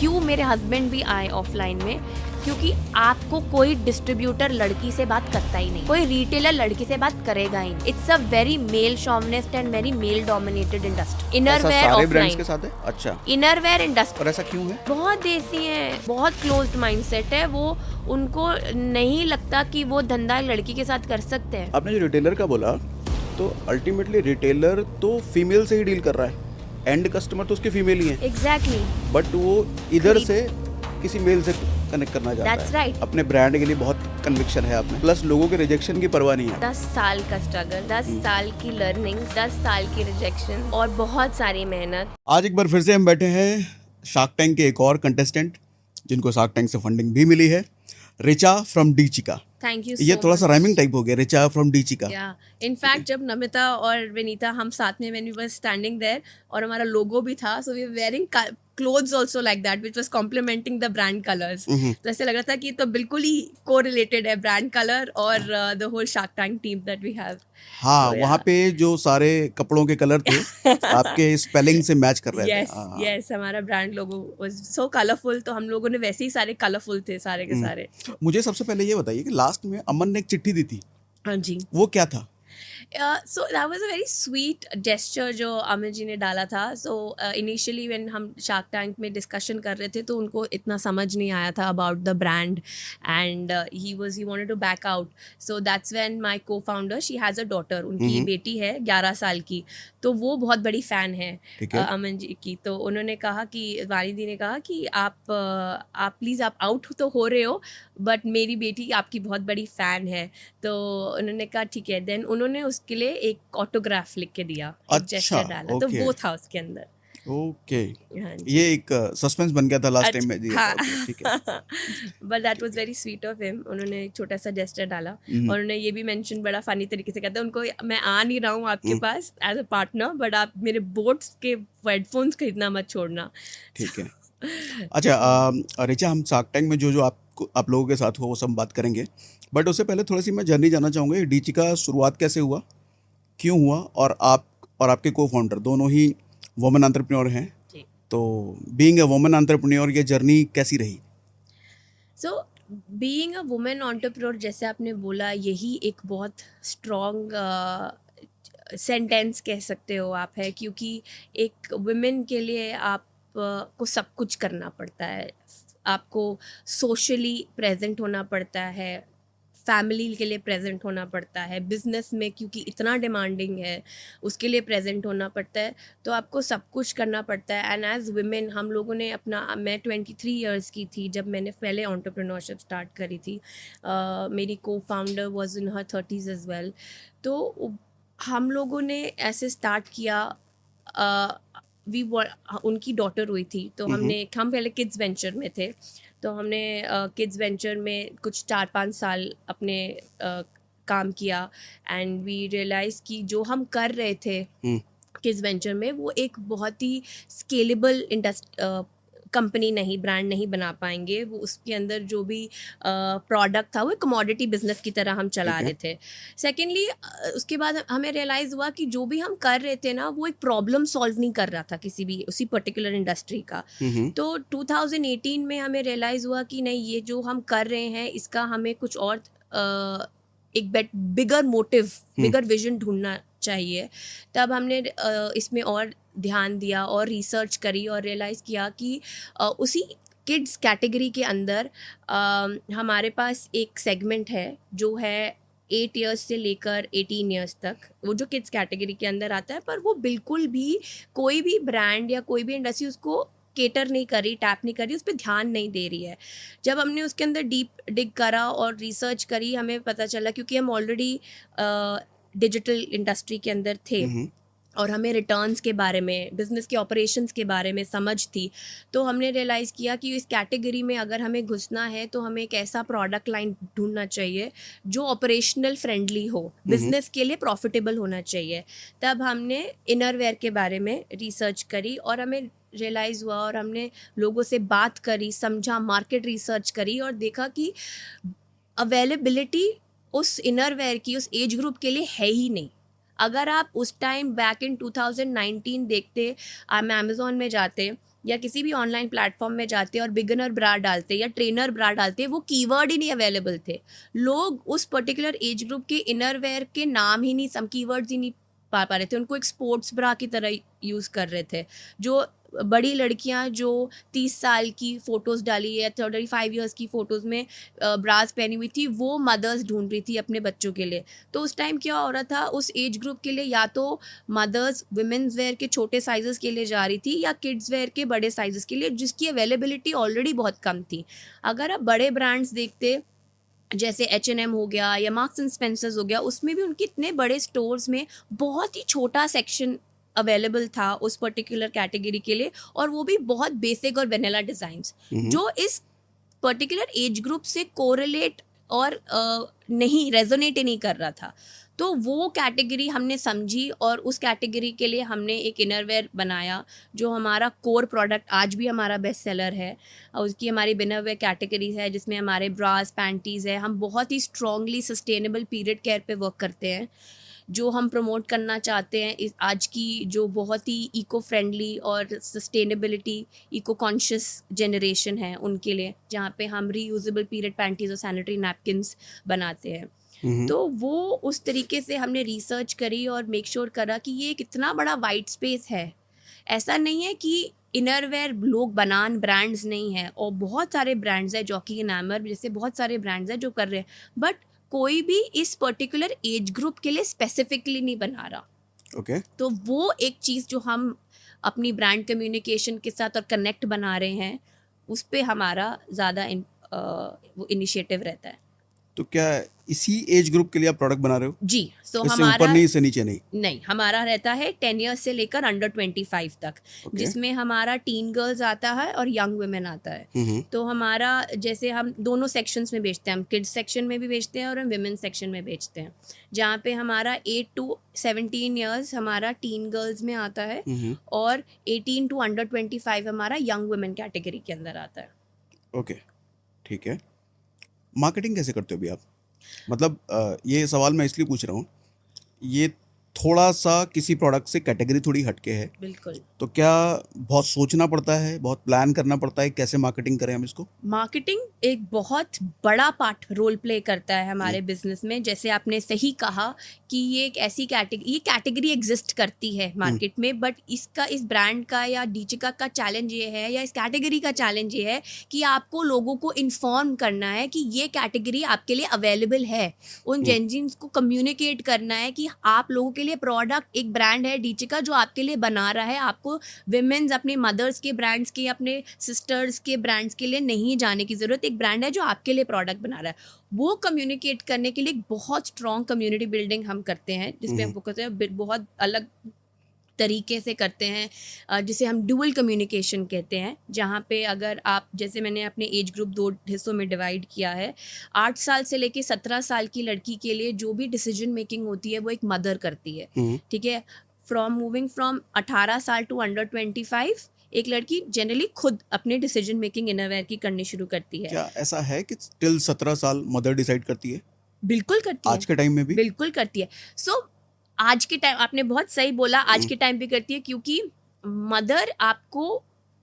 क्यों मेरे हस्बैंड भी आए ऑफलाइन में, क्योंकि आपको कोई डिस्ट्रीब्यूटर लड़की से बात करता ही नहीं, कोई रिटेलर लड़की से बात करेगा ही नहीं। It's a very male chauvinist and very male dominated industry. Innerwear सारे ब्रांड्स ऑफलाइन के साथ है? अच्छा, इनरवेयर इंडस्ट्री और ऐसा क्यों है? बहुत देसी हैं, बहुत क्लोज्ड माइंडसेट है वो, उनको नहीं लगता कि वो धंधा लड़की के साथ कर सकते हैं। आपने जो रिटेलर का बोला, तो अल्टीमेटली रिटेलर तो फीमेल से ही डील कर रहा है, एंड कस्टमर तो उसके फीमेल ही है, एग्जैक्टली बट वो इधर से किसी मेल से कनेक्ट करना चाहता That's है। right. अपने ब्रांड के लिए बहुत कन्विक्शन है आपने, प्लस लोगों के रिजेक्शन की परवाह नहीं है। 10 साल का स्ट्रगल, 10 साल की लर्निंग, 10 साल की रिजेक्शन और बहुत सारी मेहनत। आज एक बार फिर से हम बैठे हैं शार्क टैंक के एक और कंटेस्टेंट, जिनको शार्क टैंक से फंडिंग भी मिली है, Richa from Dchica. Thank you. ये थोड़ा सा राइमिंग टाइप हो गया, रिचा फ्रॉम डीचिका। या इनफैक्ट जब नमिता और विनीता हम साथ में when we were standing there और हमारा लोगो भी था, so we were wearing clothes also like that which was complimenting the brand colours. तो ऐसे लग रहा था कि तो बिल्कुल ही कोरिलेटेड है ब्रांड कलर और the whole Shark Tank team that we have. हाँ, वहाँ पे जो सारे कपड़ों के कलर थे आपके स्पेलिंग से मैच कर रहे यस थे। यस, हमारा brand logo was so colourful, तो हम लोगों ने वैसे ही सारे कलरफुल थे सारे के सारे। मुझे सबसे पहले ये बताइए कि लास्ट में अमन ने एक चिट्ठी दी थी, हाँ जी। वो क्या था? So that was a very sweet gesture जो अमित जी ने डाला था। सो इनिशियली व्हेन हम शार्क टैंक में डिस्कशन कर रहे थे तो उनको इतना समझ नहीं आया था about the brand and he wanted to back out. So that's when my co founder, she has a daughter, उनकी बेटी है 11 साल की, तो वो बहुत बड़ी फ़ैन है अमन जी की। तो उन्होंने कहा कि वालिदी ने कहा कि आप प्लीज़ आप आउट तो हो रहे हो बट मेरी बेटी आपकी बहुत बड़ी फ़ैन है। तो उन्होंने कहा ठीक है। देन उन्होंने उसके लिए एक ऑटोग्राफ लिख के दिया, एक जेस्चर डाला, तो वो था उसके अंदर। ओके, हाँ जी। ये एक सस्पेंस बन गया था लास्ट टाइम में दिया हाँ। था। ओके, ठीक है। But that was very sweet of him. उन्होंने एक छोटा सा जेस्चर डाला और उन्होंने ये भी मेंशन बड़ा फनी तरीके से कहता है उनको, मैं आ नहीं रहा हूँ आपके पास एज अ पार्टनर, बट आप मेरे बोट्स के हेडफोन्स खरीदना मत छोड़ना। ठीक है। अच्छा रिचा, हम शार्क टैंक में जो आप लोगों के साथ हुआ वो सब बात करेंगे, बट उससे पहले थोड़ी सी मैं जर्नी जानना चाहूँगा, डीची का शुरुआत कैसे हुआ, क्यों हुआ, और आप और आपके को फाउंडर दोनों ही वुमेन एंटरप्रेन्योर हैं, तो बीइंग अ वुमेन एंटरप्रेन्योर ये जर्नी कैसी रही? So being a women entrepreneur, जैसे आपने बोला, यही एक बहुत स्ट्रॉन्ग सेंटेंस कह सकते हो आप, है क्योंकि एक वुमेन के लिए आप को सब कुछ करना पड़ता है। आपको सोशली प्रेजेंट होना पड़ता है, फैमिली के लिए प्रेजेंट होना पड़ता है, बिजनेस में क्योंकि इतना डिमांडिंग है उसके लिए प्रेजेंट होना पड़ता है, तो आपको सब कुछ करना पड़ता है। एंड एज वुमेन हम लोगों ने मैं 23 इयर्स की थी जब मैंने पहले एंटरप्रेन्योरशिप स्टार्ट करी थी। मेरी co founder was in her 30s as well. तो हम लोगों ने ऐसे स्टार्ट किया। उनकी डॉटर हुई थी तो हम पहले किड्स वेंचर में थे, तो हमने किड्स वेंचर में कुछ 4-5 साल अपने काम किया एंड वी रियलाइज कि जो हम कर रहे थे किड्स वेंचर में वो एक बहुत ही स्केलेबल कंपनी नहीं, ब्रांड नहीं बना पाएंगे। वो उसके अंदर जो भी प्रोडक्ट था वो कमोडिटी बिजनेस की तरह हम चला रहे थे। सेकेंडली उसके बाद हमें रियलाइज़ हुआ कि जो भी हम कर रहे थे ना वो एक प्रॉब्लम सॉल्व नहीं कर रहा था किसी भी उसी पर्टिकुलर इंडस्ट्री का। तो 2018 में हमें रियलाइज़ हुआ कि नहीं, ये जो हम कर रहे हैं इसका हमें कुछ और एक बिगर मोटिव, बिगर विजन ढूंढना चाहिए। तब हमने इसमें और ध्यान दिया और रिसर्च करी और रियलाइज़ किया कि उसी किड्स कैटेगरी के अंदर हमारे पास एक सेगमेंट है जो है 8 इयर्स से लेकर 18 इयर्स तक, वो जो किड्स कैटेगरी के अंदर आता है, पर वो बिल्कुल भी कोई भी ब्रांड या कोई भी इंडस्ट्री उसको केटर नहीं कर रही, टैप नहीं कर रही, उस पर ध्यान नहीं दे रही है। जब हमने उसके अंदर डीप डिग करा और रिसर्च करी, हमें पता चला, क्योंकि हम ऑलरेडी डिजिटल इंडस्ट्री के अंदर थे और हमें रिटर्न्स के बारे में, बिजनेस के ऑपरेशंस के बारे में समझ थी, तो हमने रियलाइज़ किया कि इस कैटेगरी में अगर हमें घुसना है तो हमें एक ऐसा प्रोडक्ट लाइन ढूंढना चाहिए जो ऑपरेशनल फ्रेंडली हो, बिजनेस के लिए प्रॉफिटेबल होना चाहिए। तब हमने इनरवेयर के बारे में रिसर्च करी और हमें रियलाइज़ हुआ और हमने लोगों से बात करी, समझा, मार्केट रिसर्च करी और देखा कि अवेलेबिलिटी उस इनरवेयर की उस एज ग्रुप के लिए है ही नहीं। अगर आप उस टाइम बैक इन 2019 देखते, आप अमेज़ॉन में जाते या किसी भी ऑनलाइन प्लेटफॉर्म में जाते और बिगिनर ब्रा डालते या ट्रेनर ब्रा डालते, वो कीवर्ड ही नहीं अवेलेबल थे। लोग उस पर्टिकुलर एज ग्रुप के इनरवेयर के नाम ही नहीं, सम कीवर्ड्स ही नहीं पा रहे थे, उनको एक स्पोर्ट्स ब्रा की तरह यूज़ कर रहे थे। जो बड़ी लड़कियां जो 30 साल की फ़ोटोज़ डाली या 35 इयर्स की फ़ोटोज़ में ब्रास पहनी हुई थी, वो मदर्स ढूंढ रही थी अपने बच्चों के लिए। तो उस टाइम क्या हो रहा था, उस एज ग्रुप के लिए या तो मदर्स विमेंस वेयर के छोटे साइजेस के लिए जा रही थी या किड्स वेयर के बड़े साइजेस के लिए, जिसकी अवेलेबिलिटी ऑलरेडी बहुत कम थी। अगर आप बड़े ब्रांड्स देखते जैसे H&M हो गया या मार्क्स एंड स्पेंसर्स हो गया, उसमें भी उनके इतने बड़े स्टोर्स में बहुत ही छोटा सेक्शन अवेलेबल था उस पर्टिकुलर कैटेगरी के लिए, और वो भी बहुत बेसिक और वेनिला डिज़ाइंस जो इस पर्टिकुलर एज ग्रुप से कोरिलेट और नहीं रेजोनेट ही नहीं कर रहा था। तो वो कैटेगरी हमने समझी और उस कैटेगरी के लिए हमने एक इनरवेयर बनाया जो हमारा कोर प्रोडक्ट आज भी हमारा बेस्ट सेलर है। और उसकी हमारी इनरवेयर कैटेगरीज है जिसमें हमारे ब्रास पैंटीज़ है। हम बहुत ही स्ट्रॉन्गली सस्टेनेबल पीरियड केयर पे वर्क करते हैं, जो हम प्रमोट करना चाहते हैं इस आज की जो बहुत ही इको फ्रेंडली और सस्टेनेबिलिटी इको कॉन्शियस जनरेशन है उनके लिए, जहाँ पे हम रीयूजेबल पीरियड पैंटीज और सैनिटरी नैपकिन्स बनाते हैं। तो वो उस तरीके से हमने रिसर्च करी और मेक श्योर करा कि ये कितना बड़ा वाइट स्पेस है। ऐसा नहीं है कि इनरवेयर लोग बनान ब्रांड्स नहीं है, और बहुत सारे ब्रांड्स हैं, जॉकी एनामर जैसे बहुत सारे ब्रांड्स हैं जो कर रहे हैं, बट कोई भी इस पर्टिकुलर एज ग्रुप के लिए स्पेसिफिकली नहीं बना रहा। ओके तो वो एक चीज़ जो हम अपनी ब्रांड कम्युनिकेशन के साथ और कनेक्ट बना रहे हैं, उस पे हमारा ज़्यादा वो इनिशिएटिव रहता है। तो क्या इसी एज ग्रुप के लिए आप प्रोडक्ट बना रहे हो? जी, सो इससे हमारा ऊपर नहीं, इससे नीचे नहीं? नहीं, हमारा रहता है 10 ईयर्स से लेकर अंडर 25 तक, जिसमें हमारा टीन गर्ल्स आता है और यंग वुमेन आता है। तो हमारा जैसे हम दोनों सेक्शंस में बेचते हैं, हम किड्स सेक्शन में भी बेचते हैं और हम विमेन सेक्शन में बेचते हैं, जहाँ पे हमारा 8 to 17 ईयर्स हमारा टीन गर्ल्स में आता है और 18 to अंडर 25 हमारा यंग वुमेन कैटेगरी के अंदर आता है। ओके, ठीक है। मार्केटिंग कैसे करते हो अभी आप? मतलब ये सवाल मैं इसलिए पूछ रहा हूँ, ये थोड़ा सा किसी प्रोडक्ट से कैटेगरी थोड़ी हटके है, बिल्कुल। तो क्या बहुत सोचना पड़ता है, बहुत प्लान करना पड़ता है कैसे मार्केटिंग करें हम इसको? मार्केटिंग एक बहुत बड़ा पार्ट रोल प्ले करता है हमारे बिजनेस में। जैसे आपने सही कहा कि ये एक ऐसी कैटेगरी एग्जिस्ट करती है मार्केट में, बट इसका, इस ब्रांड का या डीचिका का चैलेंज ये है, या इस कैटेगरी का चैलेंज ये है कि आपको लोगों को इन्फॉर्म करना है कि ये कैटेगरी आपके लिए अवेलेबल है। उन जेंजिन्स को कम्युनिकेट करना है कि आप लोगों के लिए प्रोडक्ट, एक ब्रांड है डीचिका जो आपके लिए बना रहा है। आपको विमेन्स, अपने मदर्स के ब्रांड्स के, अपने सिस्टर्स के ब्रांड्स के लिए नहीं जाने की ज़रूरत। एक ब्रांड है जो आपके लिए प्रोडक्ट बना रहा है। वो कम्युनिकेट करने के लिए एक बहुत स्ट्रॉन्ग कम्युनिटी बिल्डिंग हम करते हैं, जिसमें हम फोकस है, बहुत अलग तरीके से करते हैं, जिसे हम डुअल कम्युनिकेशन कहते हैं। जहाँ पे अगर आप, जैसे मैंने अपने एज ग्रुप 2 हिस्सों में डिवाइड किया है, 8 साल से लेके 17 साल की लड़की के लिए जो भी डिसीजन मेकिंग होती है वो एक मदर करती है, ठीक है। मूविंग फ्रॉम 18 साल टू अंडर 25 एक लड़की जनरली खुद अपने डिसीजन मेकिंग इनरवेयर की करनी शुरू करती है। क्या ऐसा है कि टिल 17 साल मदर डिसाइड करती है? बिल्कुल करती है, आज के टाइम में भी बिल्कुल करती है। सो आज के टाइम, आपने बहुत सही बोला, आज के टाइम पे करती है, क्योंकि मदर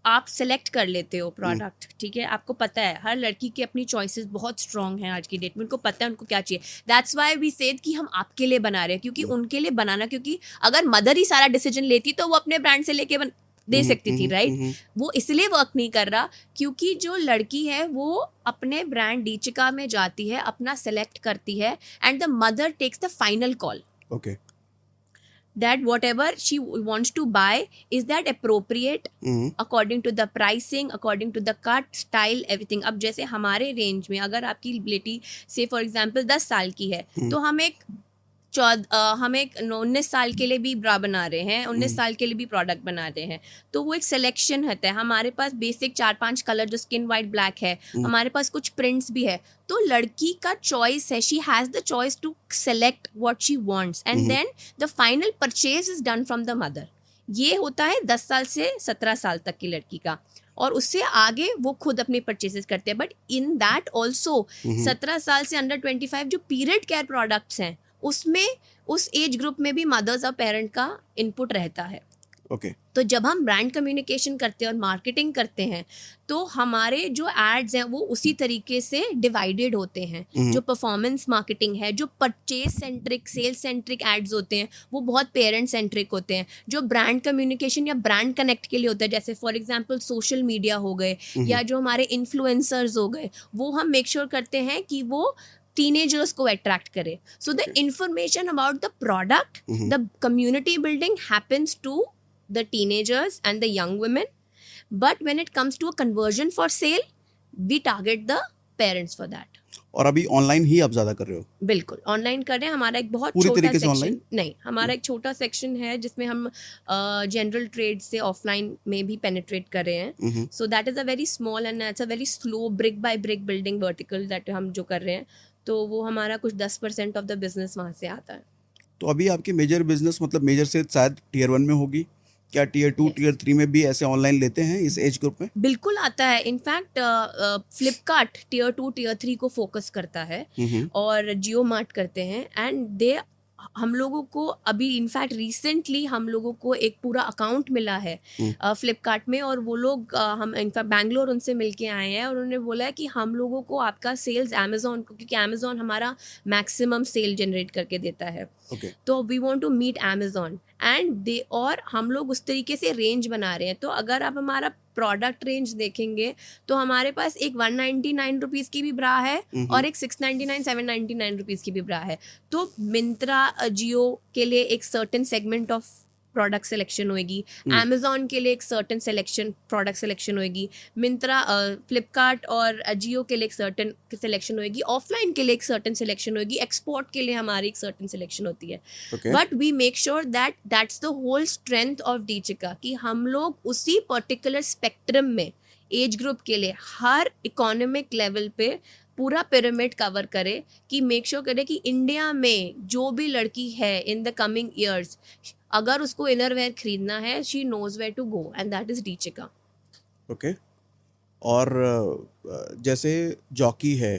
आप सेलेक्ट कर लेते हो प्रोडक्ट, ठीक है। आपको पता है हर लड़की की अपनी चॉइसेस बहुत स्ट्रांग हैं आज की डेट में, उनको पता है उनको क्या चाहिए। दैट्स वाई वी सेड कि हम आपके लिए बना रहे हैं, क्योंकि उनके लिए बनाना, क्योंकि अगर मदर ही सारा डिसीजन लेती तो वो अपने ब्रांड से लेके दे सकती थी, राइट। वो इसलिए वर्क नहीं कर रहा क्योंकि जो लड़की है वो अपने ब्रांड डीचिका में जाती है, अपना सेलेक्ट करती है, and the mother takes the final call. Okay, that whatever she wants to buy, is that appropriate according to the pricing, according to the cut, style, everything। अब जैसे हमारे रेंज में अगर आपकी बेटी से फॉर एग्जांपल 10 साल की है, तो हम एक 19 साल के लिए भी ब्रा बना रहे हैं, 19 साल के लिए भी प्रोडक्ट बना रहे हैं। तो वो एक सिलेक्शन होता है। हमारे पास बेसिक 4-5 कलर जो स्किन वाइट ब्लैक है, हमारे पास कुछ प्रिंट्स भी है। तो लड़की का चॉइस है, she has the choice to select what she wants, and then the final purchase is done from the mother. ये होता है 10 साल से 17 साल तक की लड़की का, और उससे आगे वो खुद अपने परचेजेस करते हैं। बट इन दैट ऑल्सो 17 साल से अंडर 25 जो पीरियड केयर प्रोडक्ट्स हैं, उसमें उस एज ग्रुप में भी मदर्स और पेरेंट का इनपुट रहता है। ओके। तो जब हम ब्रांड कम्युनिकेशन करते हैं और मार्केटिंग करते हैं तो हमारे जो एड्स हैं वो उसी तरीके से डिवाइडेड होते हैं। जो परफॉर्मेंस मार्केटिंग है, जो purchase centric, sales centric ads होते हैं, वो बहुत पेरेंट सेंट्रिक होते हैं। जो ब्रांड कम्युनिकेशन या ब्रांड कनेक्ट के लिए होता है, जैसे फॉर एग्जांपल सोशल मीडिया हो गए या जो हमारे इन्फ्लुएंसर्स हो गए, वो हम मेक श्योर करते हैं कि वो teenagers को attract करे. So the information about the product, the community building happens to the teenagers and the young women. But when it comes to a conversion for sale, we target the parents for that. और अभी online ही आप ज़्यादा कर रहे हो? बिल्कुल online कर रहे हैं. हमारा एक बहुत पूरी छोटा तरीके से सेक्शन online? नहीं, हमारा एक छोटा सेक्शन है जिसमें हम जनरल ट्रेड से ऑफलाइन में भी पेनिट्रेट कर रहे हैं. So that is a very small and it's a very slow brick by brick building vertical that हम जो कर रहे हैं. तो वो हमारा कुछ 10% ऑफ द बिजनेस वहाँ से आता है. तो अभी आपकी मेजर बिजनेस मतलब मेजर से शायद टियर 1 में होगी, क्या टियर 2 टियर 3 में भी ऐसे ऑनलाइन लेते हैं इस एज ग्रुप में? बिल्कुल आता है. इनफैक्ट फ्लिपकार्ट टियर 2 टियर 3 को फोकस करता है और जियो मार्ट करते हैं. एंड दे हम लोगों को अभी इनफैक्ट रिसेंटली हम लोगों को एक पूरा अकाउंट मिला है फ्लिपकार्ट में. और वो लोग हम इनफैक्ट बैंगलोर उनसे मिलके आए हैं और उन्होंने बोला है कि हम लोगों को आपका सेल्स अमेजोन को, क्योंकि अमेजोन हमारा मैक्सिमम सेल जनरेट करके देता है. तो we want to meet Amazon and they, और हम लोग उस तरीके से रेंज बना रहे हैं. तो अगर आप हमारा प्रोडक्ट रेंज देखेंगे तो हमारे पास एक 199 रुपीज़ की भी ब्रा है और एक 699 799 रुपीज़ की भी ब्रा है. तो मिंत्रा जियो के लिए एक certain segment of product selection होएगी, अमेजोन के लिए एक सर्टेन सिलेक्शन प्रोडक्ट सिलेक्शन होएगी, मिंत्रा फ्लिपकार्ट और जियो के लिए एक सर्टेन सिलेक्शन होएगी, ऑफलाइन के लिए एक सर्टेन सिलेक्शन होएगी, एक्सपोर्ट के लिए हमारी एक सर्टेन सिलेक्शन होती है. But we make sure that that's the whole strength of Dchica कि हम लोग उसी पर्टिकुलर स्पेक्ट्रम में एज ग्रुप के लिए हर इकोनॉमिक लेवल पे पूरा पिरामिड कवर करे, कि मेक श्योर करे कि इंडिया में जो भी लड़की है इन द कमिंग ईयर्स, अगर उसको इनर वेयर खरीदना है, she knows where to go and that is Dchica. Okay. और जैसे जॉकी है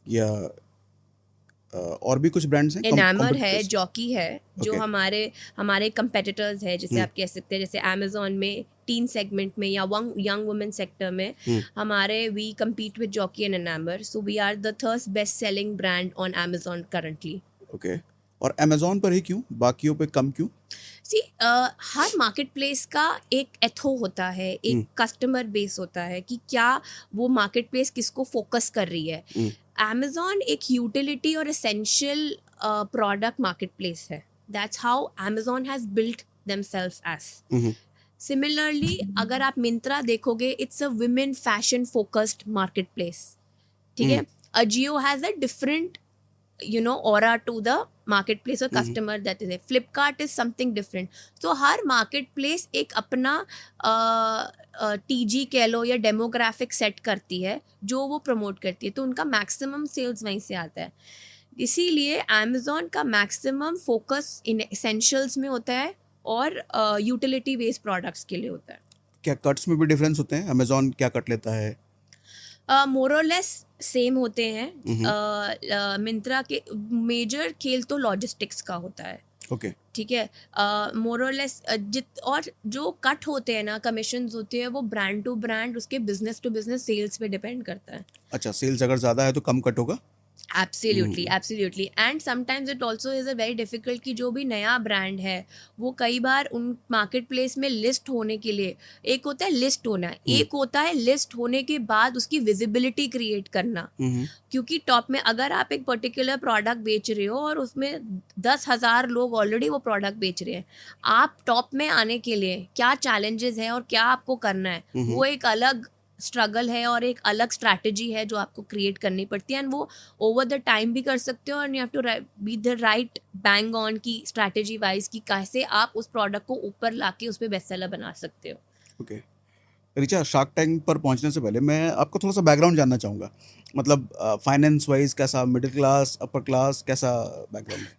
या और भी कुछ ब्रांड्स हैं, एनामर है, जॉकी है, जो Okay. हमारे कंपेटिटर्स है, जिसे आप कह सकते हैं. जैसे अमेजोन में टीन सेगमेंट में या यंग वुमेन सेक्टर में हमारे we compete with Jockey and Enamor. So we are the third best selling brand on Amazon currently. Okay. और अमेजोन पर ही क्यों, बाकियों पे कम क्यों? सी हर मार्केट प्लेस का एक एथो होता है, एक कस्टमर बेस होता है कि क्या वो मार्केट प्लेस किसको फोकस कर रही है. अमेजोन एक यूटिलिटी और एसेंशियल प्रोडक्ट मार्केट प्लेस है. That's how Amazon has built themselves as. Similarly अगर आप मिंत्रा देखोगे, it's a women fashion focused market place. ठीक है. Ajio has a different aura to the marketplace or customer that is it. Flipkart is something different. So her marketplace एक अपना TG कह लो या demographic set करती है जो वो प्रमोट करती है. तो उनका मैक्सिमम सेल्स वहीं से आता है. इसीलिए अमेजोन का मैक्सिमम फोकस इन एसेंशियल्स में होता है और यूटिलिटी बेस्ड प्रोडक्ट्स के लिए होता है. क्या कट्स में भी डिफरेंस होते हैं? अमेजोन क्या कट लेता है? मोर और लेस सेम होते हैं. मिंत्रा के मेजर खेल तो लॉजिस्टिक्स का होता है. ओके. ठीक है. मोर और लेस और जो कट होते हैं ना, कमीशंस होते हैं, वो ब्रांड टू ब्रांड उसके बिजनेस टू बिजनेस सेल्स पे डिपेंड करता है. अच्छा, सेल्स अगर ज़्यादा है तो कम कट होगा? Absolutely absolutely. And sometimes it also is a very difficult कि जो भी नया ब्रांड है वो कई बार उन मार्केट प्लेस में लिस्ट होने के लिए, एक होता है लिस्ट होना, एक होता है लिस्ट होने के बाद उसकी विजिबिलिटी क्रिएट करना. क्योंकि टॉप में अगर आप एक पर्टिकुलर प्रोडक्ट बेच रहे हो और उसमें 10,000 लोग ऑलरेडी वो प्रोडक्ट बेच रहे हैं, आप टॉप में आने के लिए क्या चैलेंजेस हैं और क्या आपको करना है, वो एक अलग स्ट्रगल है और एक अलग स्ट्रैटेजी है जो आपको क्रिएट करनी पड़ती है. एंड वो ओवर द टाइम भी कर सकते हो और you have to be the right bang on की स्ट्रैटेजी वाइज कि कैसे आप उस प्रोडक्ट को ऊपर लाके उस पर बेस्ट सेलर बना सकते हो. ओके. रिचा, शार्क टैंक पर पहुंचने से पहले मैं आपको थोड़ा सा बैकग्राउंड जानना चाहूँगा. मतलब फाइनेंस वाइज कैसा, मिडिल क्लास, अपर क्लास, कैसा बैकग्राउंड है?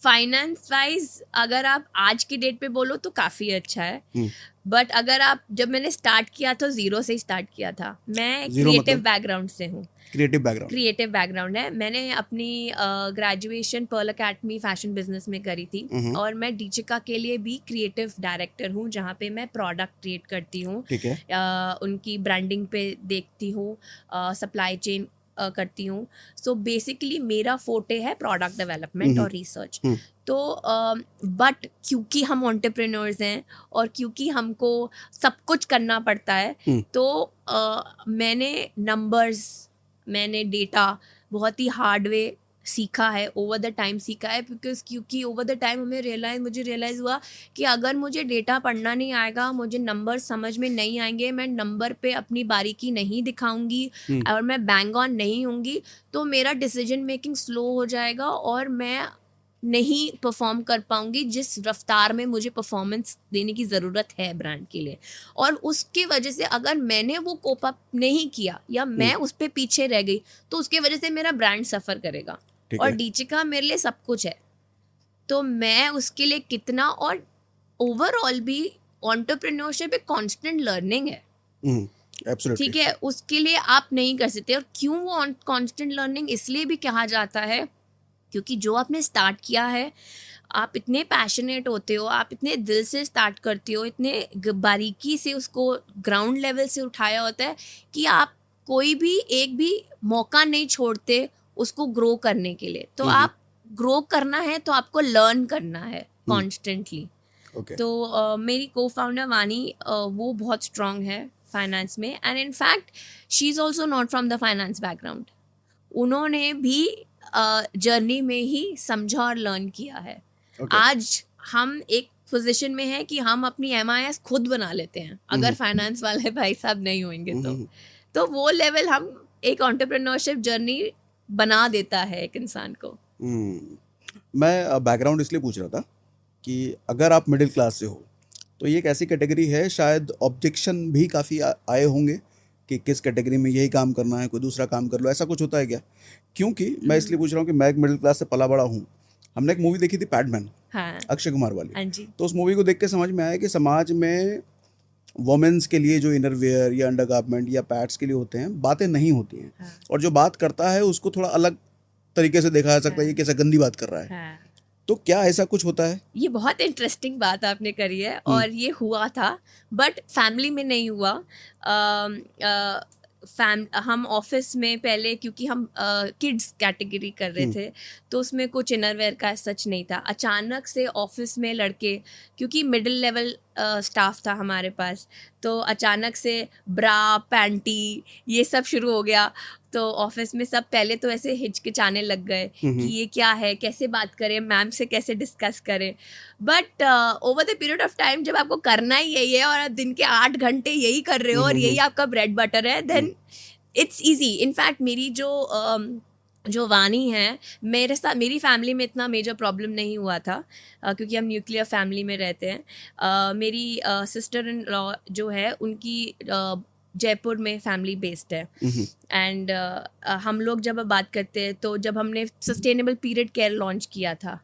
फाइनेंस वाइज अगर आप आज की डेट पे बोलो तो काफ़ी अच्छा है, बट अगर आप जब मैंने स्टार्ट किया तो ज़ीरो से ही स्टार्ट किया था। मैं जीरो क्रिएटिव मतलब बैकग्राउंड से हूँ। Creative background. क्रिएटिव बैकग्राउंड है। मैंने अपनी graduation Pearl Academy fashion business में करी थी, और मैं डीचिका के लिए भी क्रिएटिव डायरेक्टर हूँ, जहाँ पे मैं प्रोडक्ट क्रिएट करती हूँ, ठीक है। उनकी ब्रांडिंग पे देखती हूँ, सप्लाई चेन करती हूँ। सो बेसिकली मेरा फोटे है प्रोडक्ट डेवलपमेंट और रिसर्च। तो बट क्योंकि हम एंटरप्रेन्योर्स हैं और क्योंकि हमको सब कुछ करना पड़ता है, तो मैंने नंबर्स, मैंने डेटा बहुत ही हार्ड वे सीखा है, ओवर द टाइम सीखा है, बिकॉज क्योंकि ओवर द टाइम मुझे रियलाइज़ हुआ कि अगर मुझे डेटा पढ़ना नहीं आएगा, मुझे नंबर समझ में नहीं आएंगे, मैं नंबर पे अपनी बारीकी नहीं दिखाऊंगी और मैं बैंग ऑन नहीं होंगी, तो मेरा डिसीजन मेकिंग स्लो हो जाएगा और मैं नहीं परफॉर्म कर पाऊंगी जिस रफ्तार में मुझे परफॉर्मेंस देने की ज़रूरत है ब्रांड के लिए। और उसकी वजह से अगर मैंने वो कोप अप नहीं किया या मैं उस पर पीछे रह गई, तो उसकी वजह से मेरा ब्रांड सफ़र करेगा। और डीचिका मेरे लिए सब कुछ है, तो मैं उसके लिए कितना, और ओवरऑल भी एंटरप्रेन्योरशिप एक कांस्टेंट लर्निंग है। ठीक है, उसके लिए आप नहीं कर सकते। और क्यों वो कांस्टेंट लर्निंग इसलिए भी कहा जाता है क्योंकि जो आपने स्टार्ट किया है, आप इतने पैशनेट होते हो, आप इतने दिल से स्टार्ट करते हो, इतने बारीकी से उसको ग्राउंड लेवल से उठाया होता है कि आप कोई भी एक भी मौका नहीं छोड़ते उसको ग्रो करने के लिए। तो आप ग्रो करना है तो आपको लर्न करना है कॉन्स्टेंटली। तो मेरी को फाउंडर वानी, वो बहुत स्ट्रांग है फाइनेंस में, and in fact she is also not from the finance background. उन्होंने भी जर्नी में ही समझा और लर्न किया है। आज हम एक पोजीशन में है कि हम अपनी MIS खुद बना लेते हैं, अगर फाइनेंस वाले भाई साहब नहीं होंगे तो वो लेवल हम एक एंटरप्रेन्योरशिप जर्नी बना देता है एक इंसान को। मैं बैकग्राउंड इसलिए पूछ रहा था कि अगर आप मिडिल क्लास से हो तो ये एक ऐसी कैटेगरी है, शायद ऑब्जेक्शन भी काफ़ी आए होंगे कि किस कैटेगरी में यही काम करना है, कोई दूसरा काम कर लो, ऐसा कुछ होता है क्या? क्योंकि मैं इसलिए पूछ रहा हूँ कि मैं एक मिडिल क्लास से पला बड़ा हूँ। हमने एक मूवी देखी थी पैडमैन, हाँ, अक्षय कुमार वाली। हाँ जी। तो उस मूवी को देख के समझ में आया कि समाज में वोमेन्स के लिए जो इनरवियर या अंडरगारमेंट या पैड्स के लिए होते हैं, बातें नहीं होती हैं। हाँ। और जो बात करता है उसको थोड़ा अलग तरीके से देखा जा सकता है, ये कैसा गंदी बात कर रहा है। हाँ। तो क्या ऐसा कुछ होता है? ये बहुत इंटरेस्टिंग बात आपने करी है, और ये हुआ था, बट फैमिली में नहीं हुआ। हम ऑफिस में पहले, क्योंकि हम किड्स कैटेगरी कर रहे थे, तो उसमें कुछ इनरवेयर का सच नहीं था। अचानक से ऑफिस में लड़के, क्योंकि मिडिल लेवल स्टाफ था हमारे पास, तो अचानक से ब्रा, पैंटी ये सब शुरू हो गया। तो ऑफिस में सब पहले तो ऐसे हिचकिचाने लग गए कि ये क्या है, कैसे बात करें, मैम से कैसे डिस्कस करें। But over the period of time जब आपको करना ही यही है और आप दिन के 8 घंटे यही कर रहे हो और यही आपका ब्रेड बटर है, देन इट्स ईजी। इनफैक्ट मेरी जो वानी है, मेरी फैमिली में इतना मेजर प्रॉब्लम नहीं हुआ था, क्योंकि हम न्यूक्लियर फैमिली में रहते हैं। मेरी सिस्टर इन लॉ जो है, उनकी जयपुर में फैमिली बेस्ड है, एंड हम लोग जब बात करते हैं, तो जब हमने सस्टेनेबल पीरियड केयर लॉन्च किया था,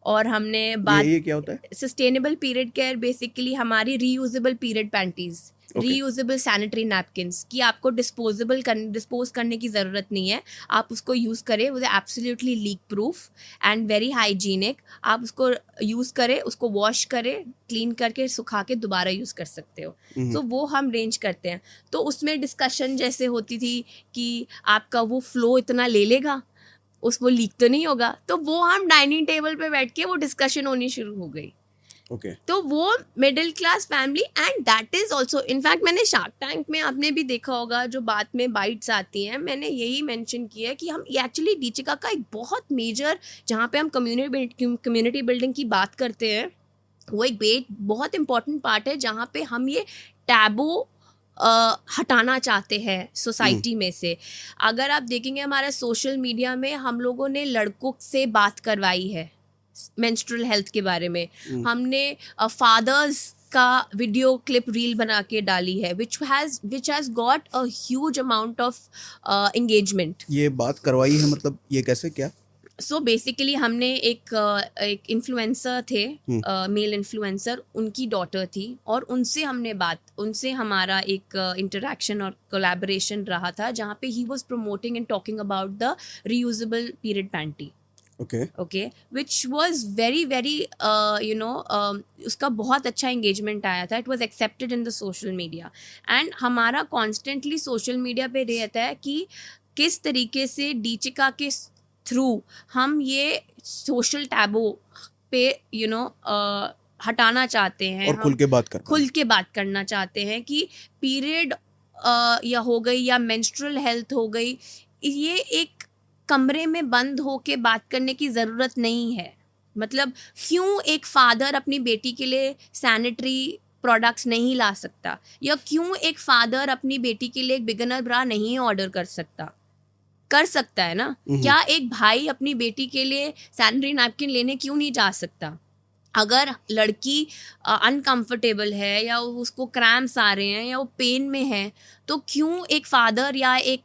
और हमने ये क्या होता है? सस्टेनेबल पीरियड केयर बेसिकली हमारी reusable period panties, reusable sanitary napkins की आपको डिस्पोज करने की ज़रूरत नहीं है। आप उसको यूज़ करें, वो absolutely leak proof and very hygienic. आप उसको यूज़ करें, उसको वॉश करें, क्लीन करके सुखा के दोबारा यूज़ कर सकते हो। तो वो हम रेंज करते हैं। तो उसमें डिस्कशन जैसे होती थी कि आपका वो फ्लो इतना ले लेगा, वो लीक तो नहीं होगा, तो वो हम डाइनिंग टेबल पे बैठ के वो डिस्कशन होनी शुरू हो गई। तो वो middle class family, and that is also, in fact मैंने शार्क टैंक में, आपने भी देखा होगा, जो बात में बाइट्स आती हैं, मैंने यही मेंशन किया है कि हम एक्चुअली डीचिका का एक बहुत मेजर, जहाँ पे हम कम्युनिटी बिल्डिंग की बात करते हैं, वो एक बहुत इंपॉर्टेंट पार्ट है, जहाँ पे हम ये टैबू हटाना चाहते हैं सोसाइटी में से। अगर आप देखेंगे हमारे सोशल मीडिया में, हम लोगों ने लड़कों से बात करवाई है मेंस्ट्रुअल हेल्थ के बारे में, हमने फादर्स का वीडियो क्लिप रील बना के डाली है, which has got a huge amount of engagement। ये बात करवाई है मतलब ये कैसे, क्या? सो बेसिकली हमने एक इन्फ्लुएंसर थे, मेल इन्फ्लुएंसर, उनकी डॉटर थी, और उनसे हमारा एक इंटरेक्शन और कोलैबोरेशन रहा था, जहाँ पे he was promoting and talking about the reusable period panty. Okay, which was very very उसका बहुत अच्छा इंगेजमेंट आया था. It was accepted in the social media, and हमारा कॉन्स्टेंटली सोशल मीडिया पे रहता है कि किस तरीके से डीचिका के थ्रू हम ये सोशल टैबू पे हटाना चाहते हैं, और खुल के बात करना चाहते हैं कि पीरियड या हो गई या मेंस्ट्रुअल हेल्थ हो गई, ये एक कमरे में बंद होके बात करने की ज़रूरत नहीं है. मतलब क्यों एक फादर अपनी बेटी के लिए सैनिटरी प्रोडक्ट्स नहीं ला सकता, या क्यों एक फादर अपनी बेटी के लिए एक बिगनर ब्रा नहीं ऑर्डर कर सकता है ना. क्या एक भाई अपनी बेटी के लिए सैनिटरी नैपकिन लेने क्यों नहीं जा सकता? अगर लड़की अनकंफर्टेबल है, या उसको क्रैम्प्स आ रहे हैं, या वो पेन में है, तो क्यों एक फादर या एक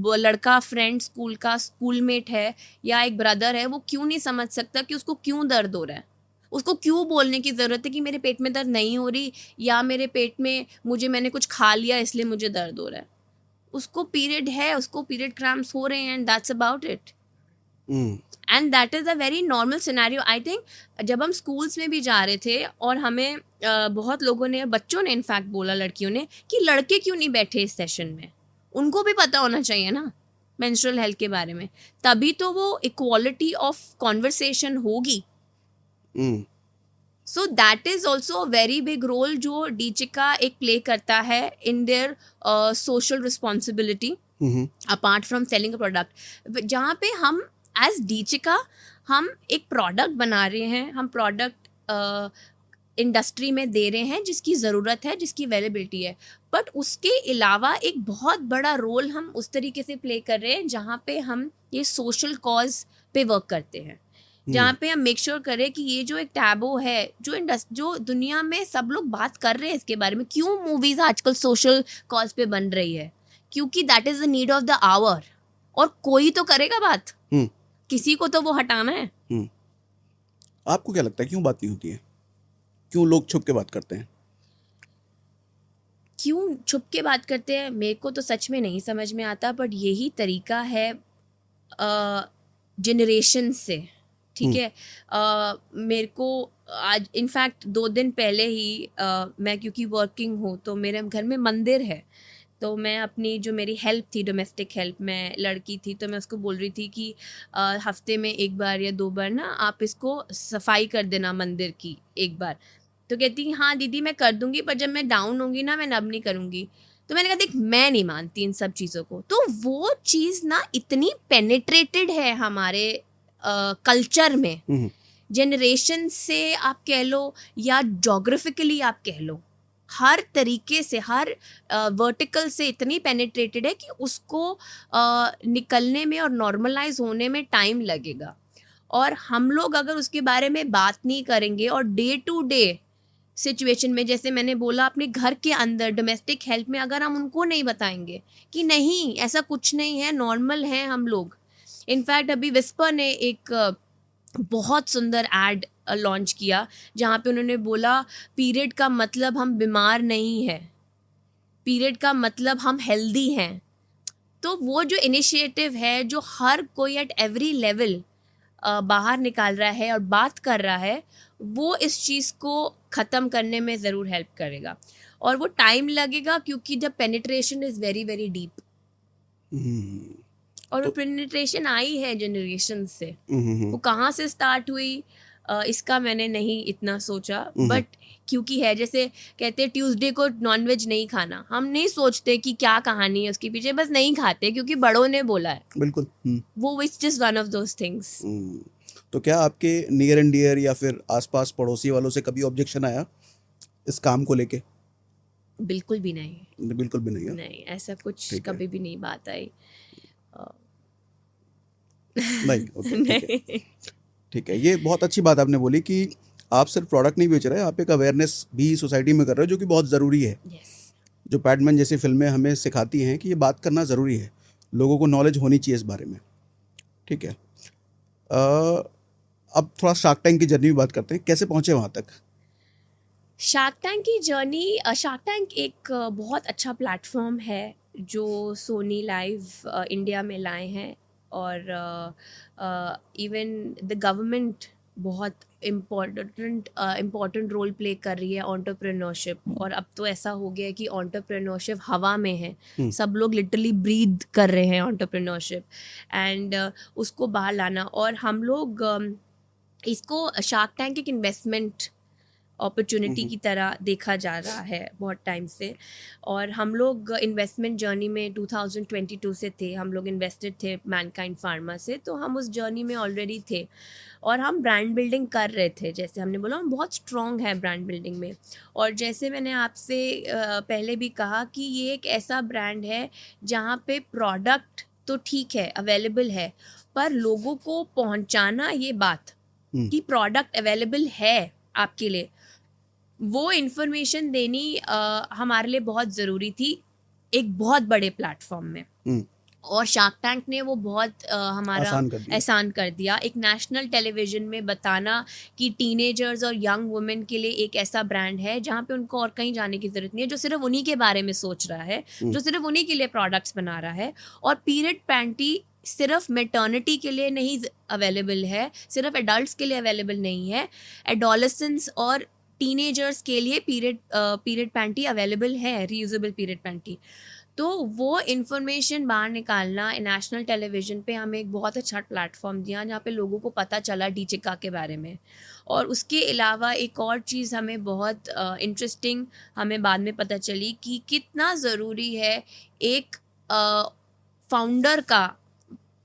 लड़का फ्रेंड स्कूलमेट है, या एक ब्रदर है, वो क्यों नहीं समझ सकता कि उसको क्यों दर्द हो रहा है? उसको क्यों बोलने की ज़रूरत है कि मेरे पेट में दर्द नहीं हो रही, या मेरे पेट में मैंने कुछ खा लिया इसलिए मुझे दर्द हो रहा है? उसको पीरियड है, उसको पीरियड क्रैम्प्स हो रहे हैं, and that's about it. And that is a very normal scenario. I think जब हम स्कूल्स में भी जा रहे थे, और हमें बहुत लोगों ने, बच्चों ने इनफैक्ट बोला, लड़कियों ने, कि लड़के क्यों नहीं बैठे इस सेशन में, उनको भी पता होना चाहिए ना मेंस्ट्रुअल हेल्थ के बारे में, तभी तो वो इक्वालिटी ऑफ कॉन्वर्सेशन होगी. So that is also a very big role जो डीचिका एक प्ले करता है in their social responsibility, apart from selling a product. जहाँ पे हम एज डीचिका हम एक प्रोडक्ट बना रहे हैं, हम प्रोडक्ट इंडस्ट्री में दे रहे हैं जिसकी ज़रूरत है, जिसकी अवेलेबिलिटी है, बट उसके अलावा एक बहुत बड़ा रोल हम उस तरीके से प्ले कर रहे हैं जहाँ पे हम ये सोशल कॉज पे वर्क करते हैं, जहाँ पे हम मेक श्योर करें कि ये जो एक टैबू है, जो दुनिया में सब लोग बात कर रहे हैं इसके बारे में. क्यों मूवीज आजकल सोशल कॉज पे बन रही है? क्योंकि that is the need of the hour, और कोई तो करेगा बात, किसी को तो वो हटाना है. आपको क्या लगता है क्यों बात नहीं होती है? क्यों लोग छुप के बात करते हैं? क्यों छुप के बात करते हैं, मेरे को तो सच में नहीं समझ में आता, बट यही तरीका है जनरेशन से. ठीक है, मेरे को आज इनफैक्ट 2 दिन पहले ही मैं क्योंकि वर्किंग हूँ, तो मेरे घर में मंदिर है, तो मैं अपनी जो मेरी हेल्प थी, डोमेस्टिक हेल्प, मैं लड़की थी, तो मैं उसको बोल रही थी कि हफ्ते में 1 बार या 2 बार ना आप इसको सफाई कर देना मंदिर की 1 बार. तो कहती हाँ दीदी मैं कर दूंगी, पर जब मैं डाउन होंगी ना मैं अब नहीं करूँगी. तो मैंने कहा देख मैं नहीं मानती इन सब चीज़ों को. तो वो चीज़ ना इतनी पेनिट्रेटेड है हमारे कल्चर में, जनरेशन से आप कह लो या जोग्राफिकली आप कह लो, हर तरीके से, हर वर्टिकल से इतनी पेनिट्रेटेड है कि उसको निकलने में और नॉर्मलाइज होने में टाइम लगेगा. और हम लोग अगर उसके बारे में बात नहीं करेंगे, और डे टू डे सिचुएशन में, जैसे मैंने बोला अपने घर के अंदर डोमेस्टिक हेल्थ में, अगर हम उनको नहीं बताएंगे कि नहीं ऐसा कुछ नहीं है, नॉर्मल हैं हम लोग. इनफैक्ट अभी विस्पर ने एक बहुत सुंदर एड लॉन्च किया जहाँ पे उन्होंने बोला पीरियड का मतलब हम बीमार नहीं है, पीरियड का मतलब हम हेल्दी हैं. तो वो जो इनिशिएटिव है जो हर कोई एट एवरी लेवल बाहर निकाल रहा है और बात कर रहा है, वो इस चीज़ को ख़त्म करने में ज़रूर हेल्प करेगा. और वो टाइम लगेगा क्योंकि जब penetration is very very deep, और वो पेनिट्रेशन आई है जनरेशन से, वो कहाँ से स्टार्ट हुई इसका मैंने नहीं इतना सोचा, बट क्योंकि है, जैसे कहते हैं ट्यूसडे को नॉनवेज नहीं खाना, हम नहीं सोचते कि क्या कहानी है उसके पीछे, बस नहीं खाते क्योंकि बड़ों ने बोला है. बिल्कुल. वो it's just one of those things. तो क्या आपके नियर एंड डियर या फिर आसपास पड़ोसी वालों से कभी ऑब्जेक्शन आया इस काम को लेके? बिल्कुल भी नहीं. बिल्कुल भी नहीं है? नहीं, ऐसा कुछ कभी भी नहीं बात आई. नहीं. ओके, ठीक है. ये बहुत अच्छी बात आपने बोली कि आप सिर्फ प्रोडक्ट नहीं बेच रहे, आप एक अवेयरनेस भी सोसाइटी में कर रहे हो, जो कि बहुत ज़रूरी है. जो पैडमैन जैसी फिल्में हमें सिखाती हैं कि ये बात करना ज़रूरी है, लोगों को नॉलेज होनी चाहिए इस बारे में. ठीक है. अब थोड़ा शार्क टैंक की जर्नी की बात करते हैं, कैसे पहुंचे वहां तक? शार्क टैंक की जर्नी, शार्क टैंक एक बहुत अच्छा प्लेटफॉर्म है जो सोनी लाइव इंडिया में लाए हैं, और इवन द गवर्नमेंट बहुत इम्पोर्टेंट रोल प्ले कर रही है एंटरप्रेन्योरशिप। और अब तो ऐसा हो गया है कि एंटरप्रेन्योरशिप हवा में है, सब लोग लिटरली ब्रीथ कर रहे हैं एंटरप्रेन्योरशिप, एंड उसको बाहर लाना। और हम लोग इसको शार्क टैंक एक इन्वेस्टमेंट अपॉर्चुनिटी की तरह देखा जा रहा है बहुत टाइम से। और हम लोग इन्वेस्टमेंट जर्नी में 2022 से थे, हम लोग इन्वेस्टेड थे मैनकाइंड फार्मा से, तो हम उस जर्नी में ऑलरेडी थे और हम ब्रांड बिल्डिंग कर रहे थे। जैसे हमने बोला, हम बहुत स्ट्रॉन्ग है ब्रांड बिल्डिंग में। और जैसे मैंने आपसे पहले भी कहा कि ये एक ऐसा ब्रांड है जहाँ पे प्रोडक्ट तो ठीक है, अवेलेबल है, पर लोगों को पहुँचाना, ये बात कि प्रोडक्ट अवेलेबल है आपके लिए, वो इन्फॉर्मेशन देनी हमारे लिए बहुत ज़रूरी थी एक बहुत बड़े प्लेटफॉर्म में। और शार्क टैंक ने वो बहुत हमारा आसान कर दिया। एक नेशनल टेलीविज़न में बताना कि टीनेजर्स और यंग वुमेन के लिए एक ऐसा ब्रांड है जहाँ पे उनको और कहीं जाने की ज़रूरत नहीं है, जो सिर्फ उन्हीं के बारे में सोच रहा है, जो सिर्फ उन्हीं के लिए प्रोडक्ट्स बना रहा है। और पीरियड पैंटी सिर्फ मेटर्निटी के लिए नहीं अवेलेबल है, सिर्फ एडल्ट्स के लिए अवेलेबल नहीं है, एडोलेसेंस और टीनेजर्स के लिए पीरियड पैंटी अवेलेबल है, रीयूजेबल पीरियड पैंटी। तो वो इन्फॉर्मेशन बाहर निकालना नेशनल टेलीविज़न पे हमें एक बहुत अच्छा प्लेटफॉर्म दिया, जहाँ पे लोगों को पता चला डीचिका के बारे में। और उसके अलावा एक और चीज़ हमें बहुत इंटरेस्टिंग हमें बाद में पता चली कि कितना ज़रूरी है एक फाउंडर का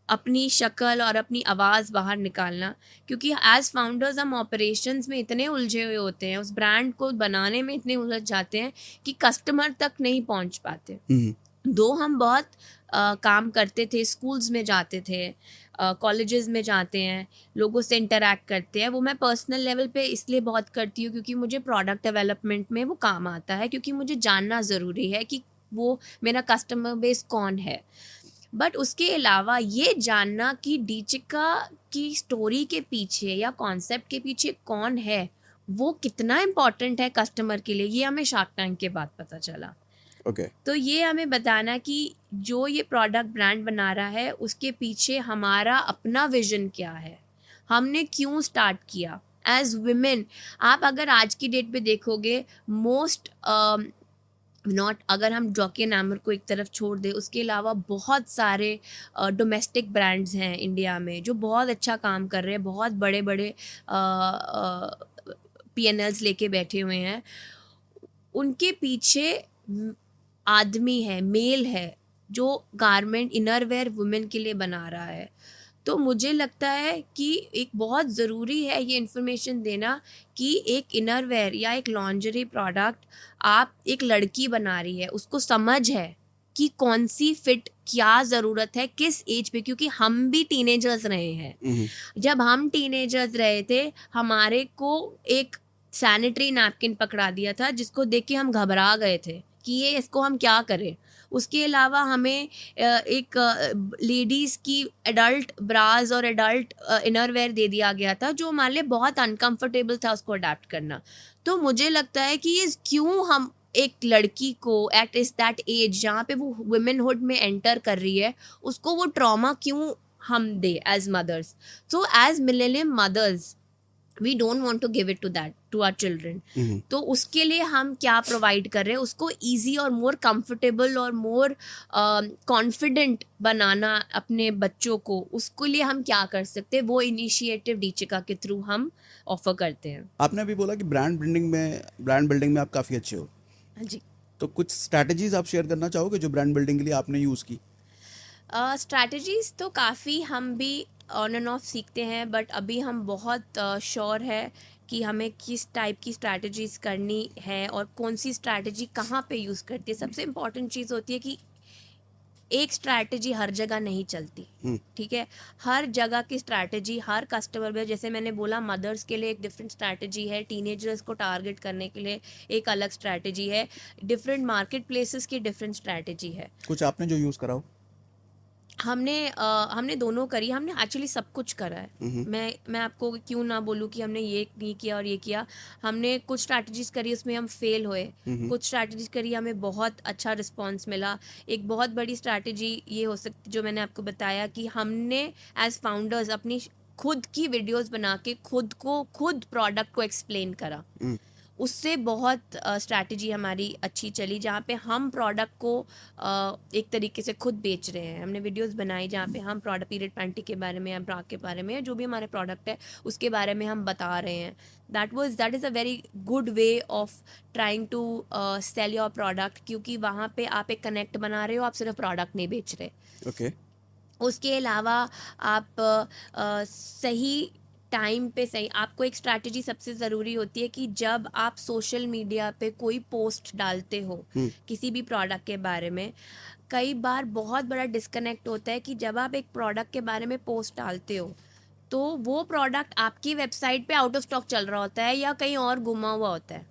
अपनी शक्ल और अपनी आवाज़ बाहर निकालना। क्योंकि एज फाउंडर्स हम ऑपरेशंस में इतने उलझे हुए होते हैं, उस ब्रांड को बनाने में इतने उलझ जाते हैं कि कस्टमर तक नहीं पहुंच पाते। दो हम बहुत काम करते थे, स्कूल्स में जाते थे, कॉलेजेस में जाते हैं, लोगों से इंटरेक्ट करते हैं। वो मैं पर्सनल लेवल पे इसलिए बहुत करती हूँ क्योंकि मुझे प्रोडक्ट डेवलपमेंट में वो काम आता है, क्योंकि मुझे जानना ज़रूरी है कि वो मेरा कस्टमर बेस कौन है। बट उसके अलावा ये जानना कि डीचिका की स्टोरी के पीछे या कॉन्सेप्ट के पीछे कौन है, वो कितना इम्पॉर्टेंट है कस्टमर के लिए, ये हमें शार्क टैंक के बाद पता चला। तो ये हमें बताना कि जो ये प्रोडक्ट ब्रांड बना रहा है उसके पीछे हमारा अपना विजन क्या है, हमने क्यों स्टार्ट किया एज वुमेन। आप अगर आज की डेट पे देखोगे, मोस्ट अगर हम जॉकी एंड आमर को एक तरफ छोड़ दें, उसके अलावा बहुत सारे डोमेस्टिक ब्रांड्स हैं इंडिया में जो बहुत अच्छा काम कर रहे हैं, बहुत बड़े बड़े P&Ls लेके बैठे हुए हैं। उनके पीछे आदमी है, मेल है, जो गारमेंट इनरवेयर वुमेन के लिए बना रहा है। तो मुझे लगता है कि एक बहुत ज़रूरी है ये इन्फॉर्मेशन देना कि एक इनरवेयर या एक लॉन्जरी प्रोडक्ट आप एक लड़की बना रही है, उसको समझ है कि कौन सी फिट, क्या ज़रूरत है, किस एज पे। क्योंकि हम भी टीनेजर्स रहे हैं। जब हम टीनेजर्स रहे थे, हमारे को एक सैनिटरी नैपकिन पकड़ा दिया था जिसको देख के हम घबरा गए थे कि ये इसको हम क्या करें। उसके अलावा हमें एक लेडीज़ की एडल्ट ब्राज और एडल्ट इनरवेयर दे दिया गया था जो हमारे लिए बहुत अनकंफर्टेबल था उसको अडेप्ट करना। तो मुझे लगता है कि ये क्यों हम एक लड़की को एट इस दैट एज जहाँ पे वो वुमेनहुड में एंटर कर रही है, उसको वो ट्रॉमा क्यों हम दे as mothers. So as millennium mothers we don't want to give it to that to our children. तो उसके लिए हम क्या प्रोवाइड कर रहे हैं, उसको ईजी और मोर कंफर्टेबल और मोर कॉन्फिडेंट बनाना अपने बच्चों को, उसके लिए हम क्या कर सकते हैं, वो इनिशिएटिव डीचिका के थ्रू हम ऑफर करते हैं। आपने अभी बोला कि ब्रांड बिल्डिंग में आप काफ़ी अच्छे हो। हाँ जी। तो कुछ स्ट्रैटेजीज आप शेयर करना चाहोगे जो ब्रांड बिल्डिंग के लिए आपने यूज़ की? स्ट्रैटेजीज़ तो काफ़ी हम भी ऑन एंड ऑफ सीखते हैं, बट अभी हम बहुत श्योर है कि हमें किस टाइप की स्ट्रैटेजीज़ करनी है और कौन सी स्ट्रैटेजी कहाँ पे यूज़ करती है। सबसे इम्पॉर्टेंट चीज़ होती है कि एक स्ट्रैटेजी हर जगह नहीं चलती, ठीक है। हर जगह की स्ट्रैटेजी हर कस्टमर में, जैसे मैंने बोला, मदर्स के लिए एक डिफरेंट स्ट्रैटेजी है, टीनेजर्स को टारगेट करने के लिए एक अलग स्ट्रैटेजी है, डिफरेंट मार्केट प्लेसेस की डिफरेंट स्ट्रैटेजी है। कुछ आपने जो यूज़ करा हो? हमने दोनों करी, हमने एक्चुअली सब कुछ करा है। मैं आपको क्यों ना बोलूँ कि हमने ये नहीं किया और ये किया। हमने कुछ स्ट्रैटेजीज करी, उसमें हम फेल हुए। कुछ स्ट्रैटेजीज करी, हमें बहुत अच्छा रिस्पांस मिला। एक बहुत बड़ी स्ट्रैटेजी ये हो सकती, जो मैंने आपको बताया, कि हमने एज फाउंडर्स अपनी खुद की वीडियोस बना के खुद प्रोडक्ट को एक्सप्लेन करा। उससे बहुत स्ट्रैटेजी हमारी अच्छी चली, जहाँ पे हम प्रोडक्ट को एक तरीके से खुद बेच रहे हैं। हमने वीडियोस बनाई जहाँ पे हम प्रोडक्ट पीरियड पैंटी के बारे में या ब्रा के बारे में, जो भी हमारे प्रोडक्ट है उसके बारे में हम बता रहे हैं। That is a very good way of trying to sell your product, क्योंकि वहाँ पे आप एक कनेक्ट बना रहे हो, आप सिर्फ प्रोडक्ट नहीं बेच रहे। ओके। उसके अलावा आप सही टाइम पे सही, आपको एक स्ट्रैटेजी सबसे ज़रूरी होती है कि जब आप सोशल मीडिया पे कोई पोस्ट डालते हो किसी भी प्रोडक्ट के बारे में, कई बार बहुत बड़ा डिस्कनेक्ट होता है कि जब आप एक प्रोडक्ट के बारे में पोस्ट डालते हो तो वो प्रोडक्ट आपकी वेबसाइट पे आउट ऑफ स्टॉक चल रहा होता है या कहीं और गुमा हुआ होता है,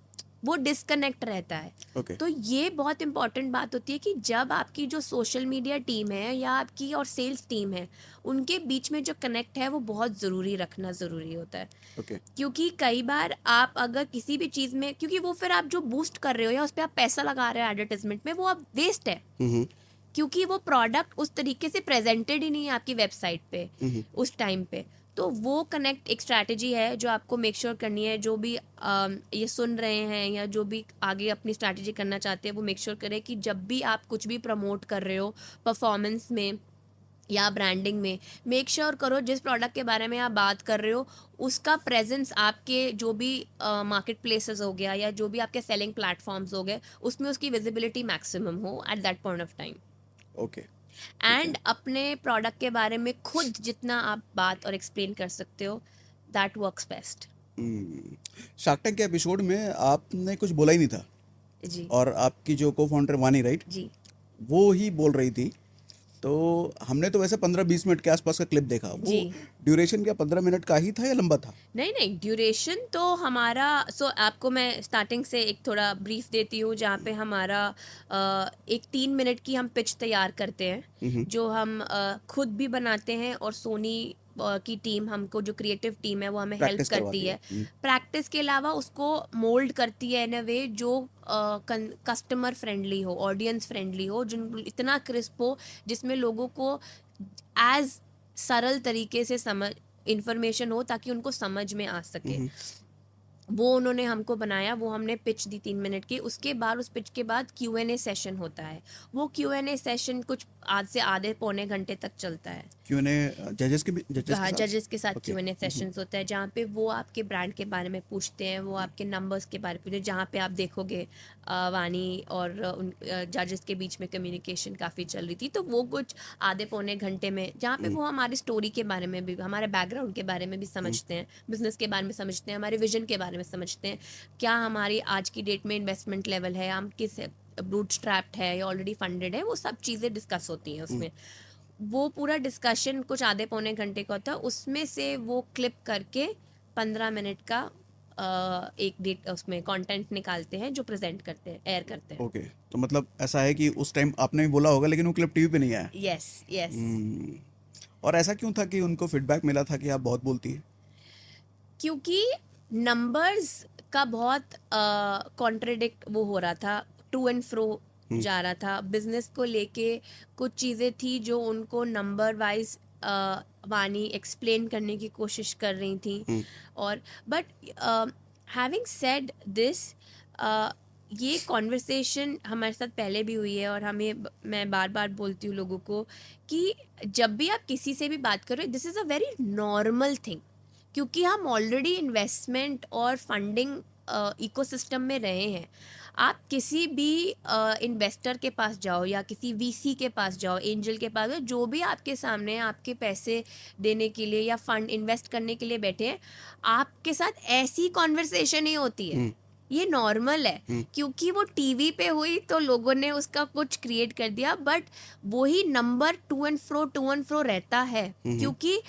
वो डिस्कनेक्ट रहता है। ओके। तो ये बहुत इंपॉर्टेंट बात होती है कि जब आपकी जो सोशल मीडिया टीम है या आपकी और सेल्स टीम है, उनके बीच में जो कनेक्ट है वो बहुत ज़रूरी रखना ज़रूरी होता है। ओके। क्योंकि कई बार आप अगर किसी भी चीज़ में, क्योंकि वो फिर आप जो बूस्ट कर रहे हो या उस पर आप पैसा लगा रहे हो एडवर्टाइजमेंट में, वो अब वेस्ट है, क्योंकि वो प्रोडक्ट उस तरीके से प्रेजेंटेड ही नहीं है आपकी वेबसाइट पे उस टाइम पे। तो वो कनेक्ट एक स्ट्रैटेजी है जो आपको मेक श्योर करनी है। जो भी ये सुन रहे हैं या जो भी आगे अपनी स्ट्रैटेजी करना चाहते हैं, वो मेक श्योर करें कि जब भी आप कुछ भी प्रमोट कर रहे हो परफॉर्मेंस में या ब्रांडिंग में, मेक श्योर करो जिस प्रोडक्ट के बारे में आप बात कर रहे हो उसका प्रेजेंस आपके जो भी मार्केट प्लेसेस हो गया या जो भी आपके सेलिंग प्लेटफॉर्म्स हो गए, उसमें उसकी विजिबिलिटी मैक्सिमम हो at that point of time. Okay. And अपने प्रोडक्ट के बारे में खुद जितना आप बात और एक्सप्लेन कर सकते हो, that works best. Shark tank के एपिसोड में आपने कुछ बोला ही नहीं था, जी और आपकी जो को फाउंडर वानी, राइट, जी वो ही बोल रही थी। तो हमने तो वैसे 15-20 मिनट के आसपास का क्लिप देखा। वो जी। ड्यूरेशन क्या 15 मिनट का ही था या लंबा था? नहीं, ड्यूरेशन तो हमारा, आपको मैं स्टार्टिंग से एक थोड़ा ब्रीफ देती हूँ, जहाँ पे हमारा एक 3 मिनट की हम पिच तैयार करते हैं, जो हम खुद भी बनाते हैं, और सोनी की टीम हमको, जो क्रिएटिव टीम है वो हमें हेल्प प्रैक्टिस करती करवाती है। है। प्रैक्टिस के अलावा उसको मोल्ड करती है इन अ वे जो कस्टमर फ्रेंडली हो, ऑडियंस फ्रेंडली हो, जिन इतना क्रिस्प हो जिसमें लोगों को एज सरल तरीके से समझ इंफॉर्मेशन हो ताकि उनको समझ में आ सके। वो उन्होंने हमको बनाया, वो हमने पिच दी 3 मिनट की। उसके बाद उस पिच के बाद Q&A सेशन होता है। वो Q&A सेशन कुछ आज से आधे पौने घंटे तक चलता है। Q&A जजेस के हाँ, जजेस के साथ Okay. Q&A सेशंस होता है, जहाँ पे वो आपके ब्रांड के बारे में पूछते हैं, वो आपके नंबर्स के बारे में पूछते हैं, जहाँ पे आप देखोगे वानी और उन जजेस के बीच में कम्युनिकेशन काफ़ी चल रही थी। तो वो कुछ आधे पौने घंटे में, जहाँ पे वो हमारी स्टोरी के बारे में भी, हमारे बैकग्राउंड के बारे में भी समझते हैं, बिजनेस के बारे में समझते हैं, हमारे विजन के बारे में समझते हैं, क्या हमारी आज की डेट में इन्वेस्टमेंट लेवल है, हम किस बूटस्ट्रैप्ड है या ऑलरेडी फंडेड है, वो सब चीज़ें डिस्कस होती हैं उसमें। वो पूरा डिस्कशन कुछ आधे पौने घंटे का होता है। उसमें से वो क्लिप करके 15 मिनट का एक डेट उसमें कंटेंट निकालते हैं जो प्रेजेंट करते हैं, एयर करते हैं। ओके। तो मतलब ऐसा है कि उस टाइम आपने भी बोला होगा लेकिन वो क्लिप टीवी पे नहीं आया। यस। और ऐसा क्यों था कि उनको फीडबैक मिला था कि आप बहुत बोलती है? क्योंकि नंबर्स का बहुत कॉन्ट्रडिक्ट वो हो रहा था, टू एंड फ्रो जा रहा था बिजनेस को लेके। कुछ चीज़ें थी जो उनको नंबर वाइज वानी एक्सप्लेन करने की कोशिश कर रही थी। और बट हैविंग सेड दिस, ये कॉन्वर्सेशन हमारे साथ पहले भी हुई है, और मैं बार बार बोलती हूँ लोगों को कि जब भी आप किसी से भी बात करो, this is a very normal thing, क्योंकि हम ऑलरेडी इन्वेस्टमेंट और फंडिंग इकोसिस्टम में रहे हैं। आप किसी भी इन्वेस्टर के पास जाओ या किसी वीसी के पास जाओ, एंजल के पास जाओ, जो भी आपके सामने आपके पैसे देने के लिए या फंड इन्वेस्ट करने के लिए बैठे हैं, आपके साथ ऐसी कॉन्वर्सेशन ही होती है। ये नॉर्मल है, क्योंकि वो टीवी पे हुई तो लोगों ने उसका कुछ क्रिएट कर दिया, बट वही नंबर टू एंड फ्रो रहता है। क्योंकि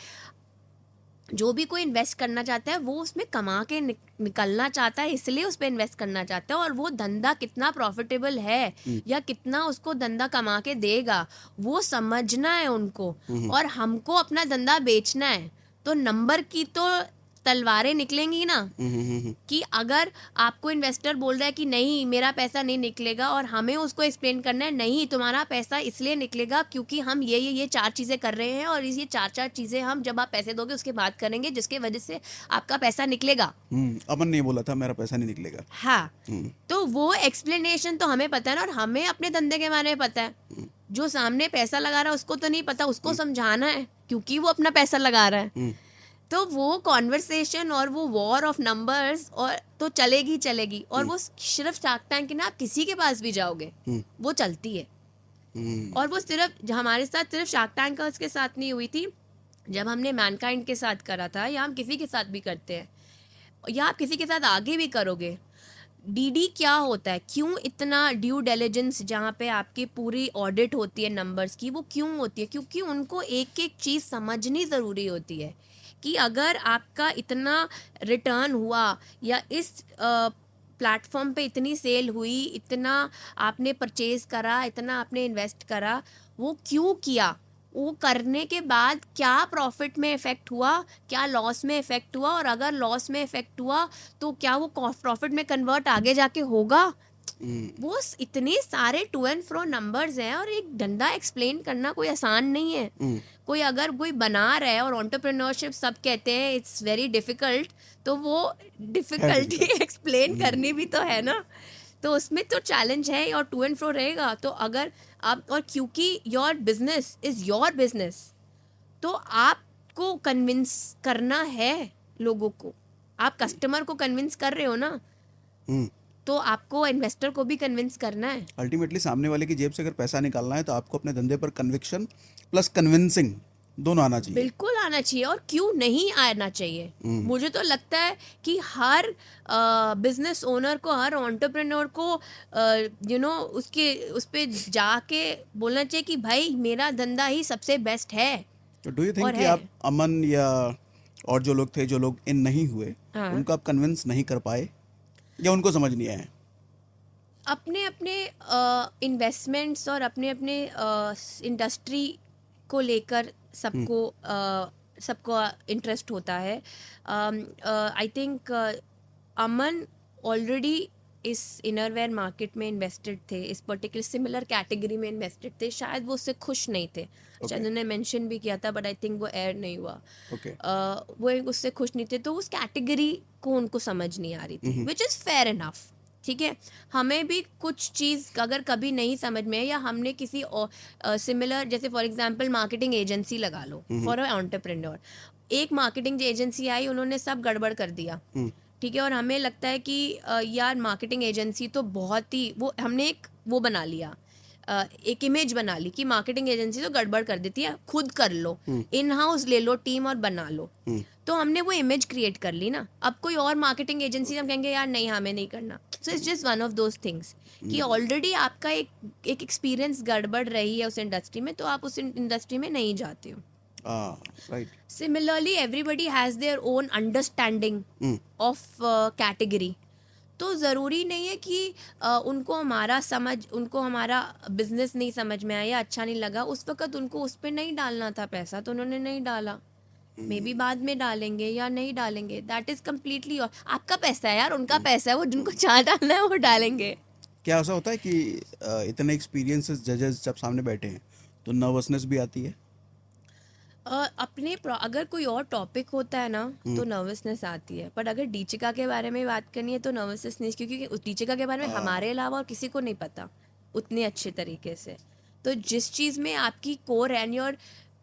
जो भी कोई इन्वेस्ट करना चाहता है वो उसमें कमा के निकलना चाहता है, इसलिए उस पर इन्वेस्ट करना चाहता है। और वो धंधा कितना प्रॉफिटेबल है या कितना उसको धंधा कमा के देगा वो समझना है उनको, और हमको अपना धंधा बेचना है। तो नंबर की तो तलवारें निकलेंगी ना, कि अगर आपको इन्वेस्टर बोल रहा है कि नहीं मेरा पैसा नहीं निकलेगा, और हमें उसको एक्सप्लेन करना है नहीं तुम्हारा पैसा इसलिए निकलेगा क्योंकि हम ये 4 चीज़ें कर रहे हैं, और ये 4 चीज़ें हम जब आप पैसे दोगे उसके बाद करेंगे जिसके वजह से आपका पैसा निकलेगा। अमन ने बोला था मेरा पैसा नहीं निकलेगा। हाँ, तो वो एक्सप्लेनेशन तो हमें पता है ना, और हमें अपने धंधे के बारे में पता है। जो सामने पैसा लगा रहा है उसको तो नहीं पता, उसको समझाना है क्योंकि वो अपना पैसा लगा रहा है। तो वो कॉन्वर्सेशन और वो वॉर ऑफ नंबर्स और तो चलेगी। और वो सिर्फ शार्क टैंक की ना, आप किसी के पास भी जाओगे वो चलती है। और वो सिर्फ हमारे साथ सिर्फ शार्क टैंक के साथ नहीं हुई थी, जब हमने मैनकाइंड के साथ करा था, या हम किसी के साथ भी करते हैं, या आप किसी के साथ आगे भी करोगे। डीडी क्या होता है, क्यों इतना ड्यू डिलिजेंस जहाँ पे आपकी पूरी ऑडिट होती है नंबर्स की, वो क्यों होती है? क्योंकि उनको एक एक चीज़ समझनी ज़रूरी होती है कि अगर आपका इतना रिटर्न हुआ, या इस प्लेटफॉर्म पे इतनी सेल हुई, इतना आपने परचेज करा, इतना आपने इन्वेस्ट करा, वो क्यों किया, वो करने के बाद क्या प्रॉफिट में इफेक्ट हुआ, क्या लॉस में इफेक्ट हुआ, और अगर लॉस में इफेक्ट हुआ तो क्या वो प्रॉफिट में कन्वर्ट आगे जाके होगा। वो इतने सारे टू एंड फ्रो नंबर्स हैं, और एक धंधा एक्सप्लेन करना कोई आसान नहीं है। कोई अगर कोई बना रहा है, और एंटरप्रेन्योरशिप सब कहते हैं इट्स वेरी डिफिकल्ट, तो वो डिफिकल्टी एक्सप्लेन करनी भी तो है ना, तो उसमें तो चैलेंज है और टू एंड फ्रो रहेगा। तो अगर आप, और क्योंकि your business is your business, तो आपको कन्विंस करना है लोगों को, आप कस्टमर को कन्विंस कर रहे हो ना, तो आपको इन्वेस्टर को भी कन्विंस करना है। अल्टीमेटली सामने वाले की जेब से अगर पैसा निकालना है तो आपको अपने धंधे पर कन्विक्शन प्लस कन्विंसिंग दोनों आना चाहिए। बिल्कुल आना चाहिए, और क्यों नहीं आना चाहिए। मुझे तो लगता है कि हर बिजनेस ओनर को, हर एंटरप्रेन्योर को उसके उस पे जाके बोलना चाहिए कि भाई मेरा धंधा ही सबसे बेस्ट है। तो डू यू थिंक और कि है। आप अमन या और जो लोग थे, जो लोग इन नहीं हुए, हाँ। उनको आप कन्विंस नहीं कर पाए या उनको समझ नहीं आया? अपने अपने इन्वेस्टमेंट्स और अपने अपने इंडस्ट्री को लेकर सबको इंटरेस्ट होता है। आई थिंक अमन ऑलरेडी इस इनरवेयर मार्केट में इन्वेस्टेड थे, इस पर्टिकुलर सिमिलर कैटेगरी में इन्वेस्टेड थे, शायद वो उससे खुश नहीं थे। शायद उन्होंने मेंशन भी किया था, बट आई थिंक वो एयर नहीं हुआ। वो उससे खुश नहीं थे, तो उस कैटेगरी को उनको समझ नहीं आ रही थी, विच इज़ फेयर इनफ। ठीक है, हमें भी कुछ चीज़ अगर कभी नहीं समझ में, या हमने किसी सिमिलर, जैसे फॉर एग्जांपल मार्केटिंग एजेंसी लगा लो फॉर अ एंटरप्रेन्योर, एक मार्केटिंग एजेंसी आई, उन्होंने सब गड़बड़ कर दिया। ठीक है, और हमें लगता है कि यार मार्केटिंग एजेंसी तो बहुत ही, वो हमने एक वो बना लिया, एक इमेज बना ली कि मार्केटिंग एजेंसी तो गड़बड़ कर देती है, खुद कर लो, इन हाउस ले लो टीम और बना लो। तो हमने वो इमेज क्रिएट कर ली ना। अब कोई और मार्केटिंग एजेंसी हम कहेंगे यार नहीं हमें नहीं करना। So it's just one of those things कि ऑलरेडी आपका एक एक्सपीरियंस गड़बड़ रही है उस इंडस्ट्री में, तो आप उस इंडस्ट्री में नहीं जाते हो। Right. Similarly, everybody has their own understanding of category. तो ज़रूरी नहीं है कि उनको हमारा बिजनेस नहीं समझ में आया या अच्छा नहीं लगा, उस वक्त उनको उस पर नहीं डालना था पैसा, तो उन्होंने नहीं डाला। मे बी बाद में डालेंगे या नहीं डालेंगे, दैट इज़ कम्प्लीटली और आपका पैसा है यार, उनका पैसा है, वो जिनको चाह डालना है वो डालेंगे। क्या ऐसा होता है कि इतने एक्सपीरियंसेस जजेस जब सामने बैठे हैं तो नर्वसनेस भी आती है? अगर कोई और टॉपिक होता है ना तो नर्वसनेस आती है, पर अगर डीचिका के बारे में बात करनी है तो नर्वसनेस नहीं, क्योंकि उस डीचिका के बारे में हमारे अलावा और किसी को नहीं पता उतने अच्छे तरीके से। तो जिस चीज़ में आपकी core and your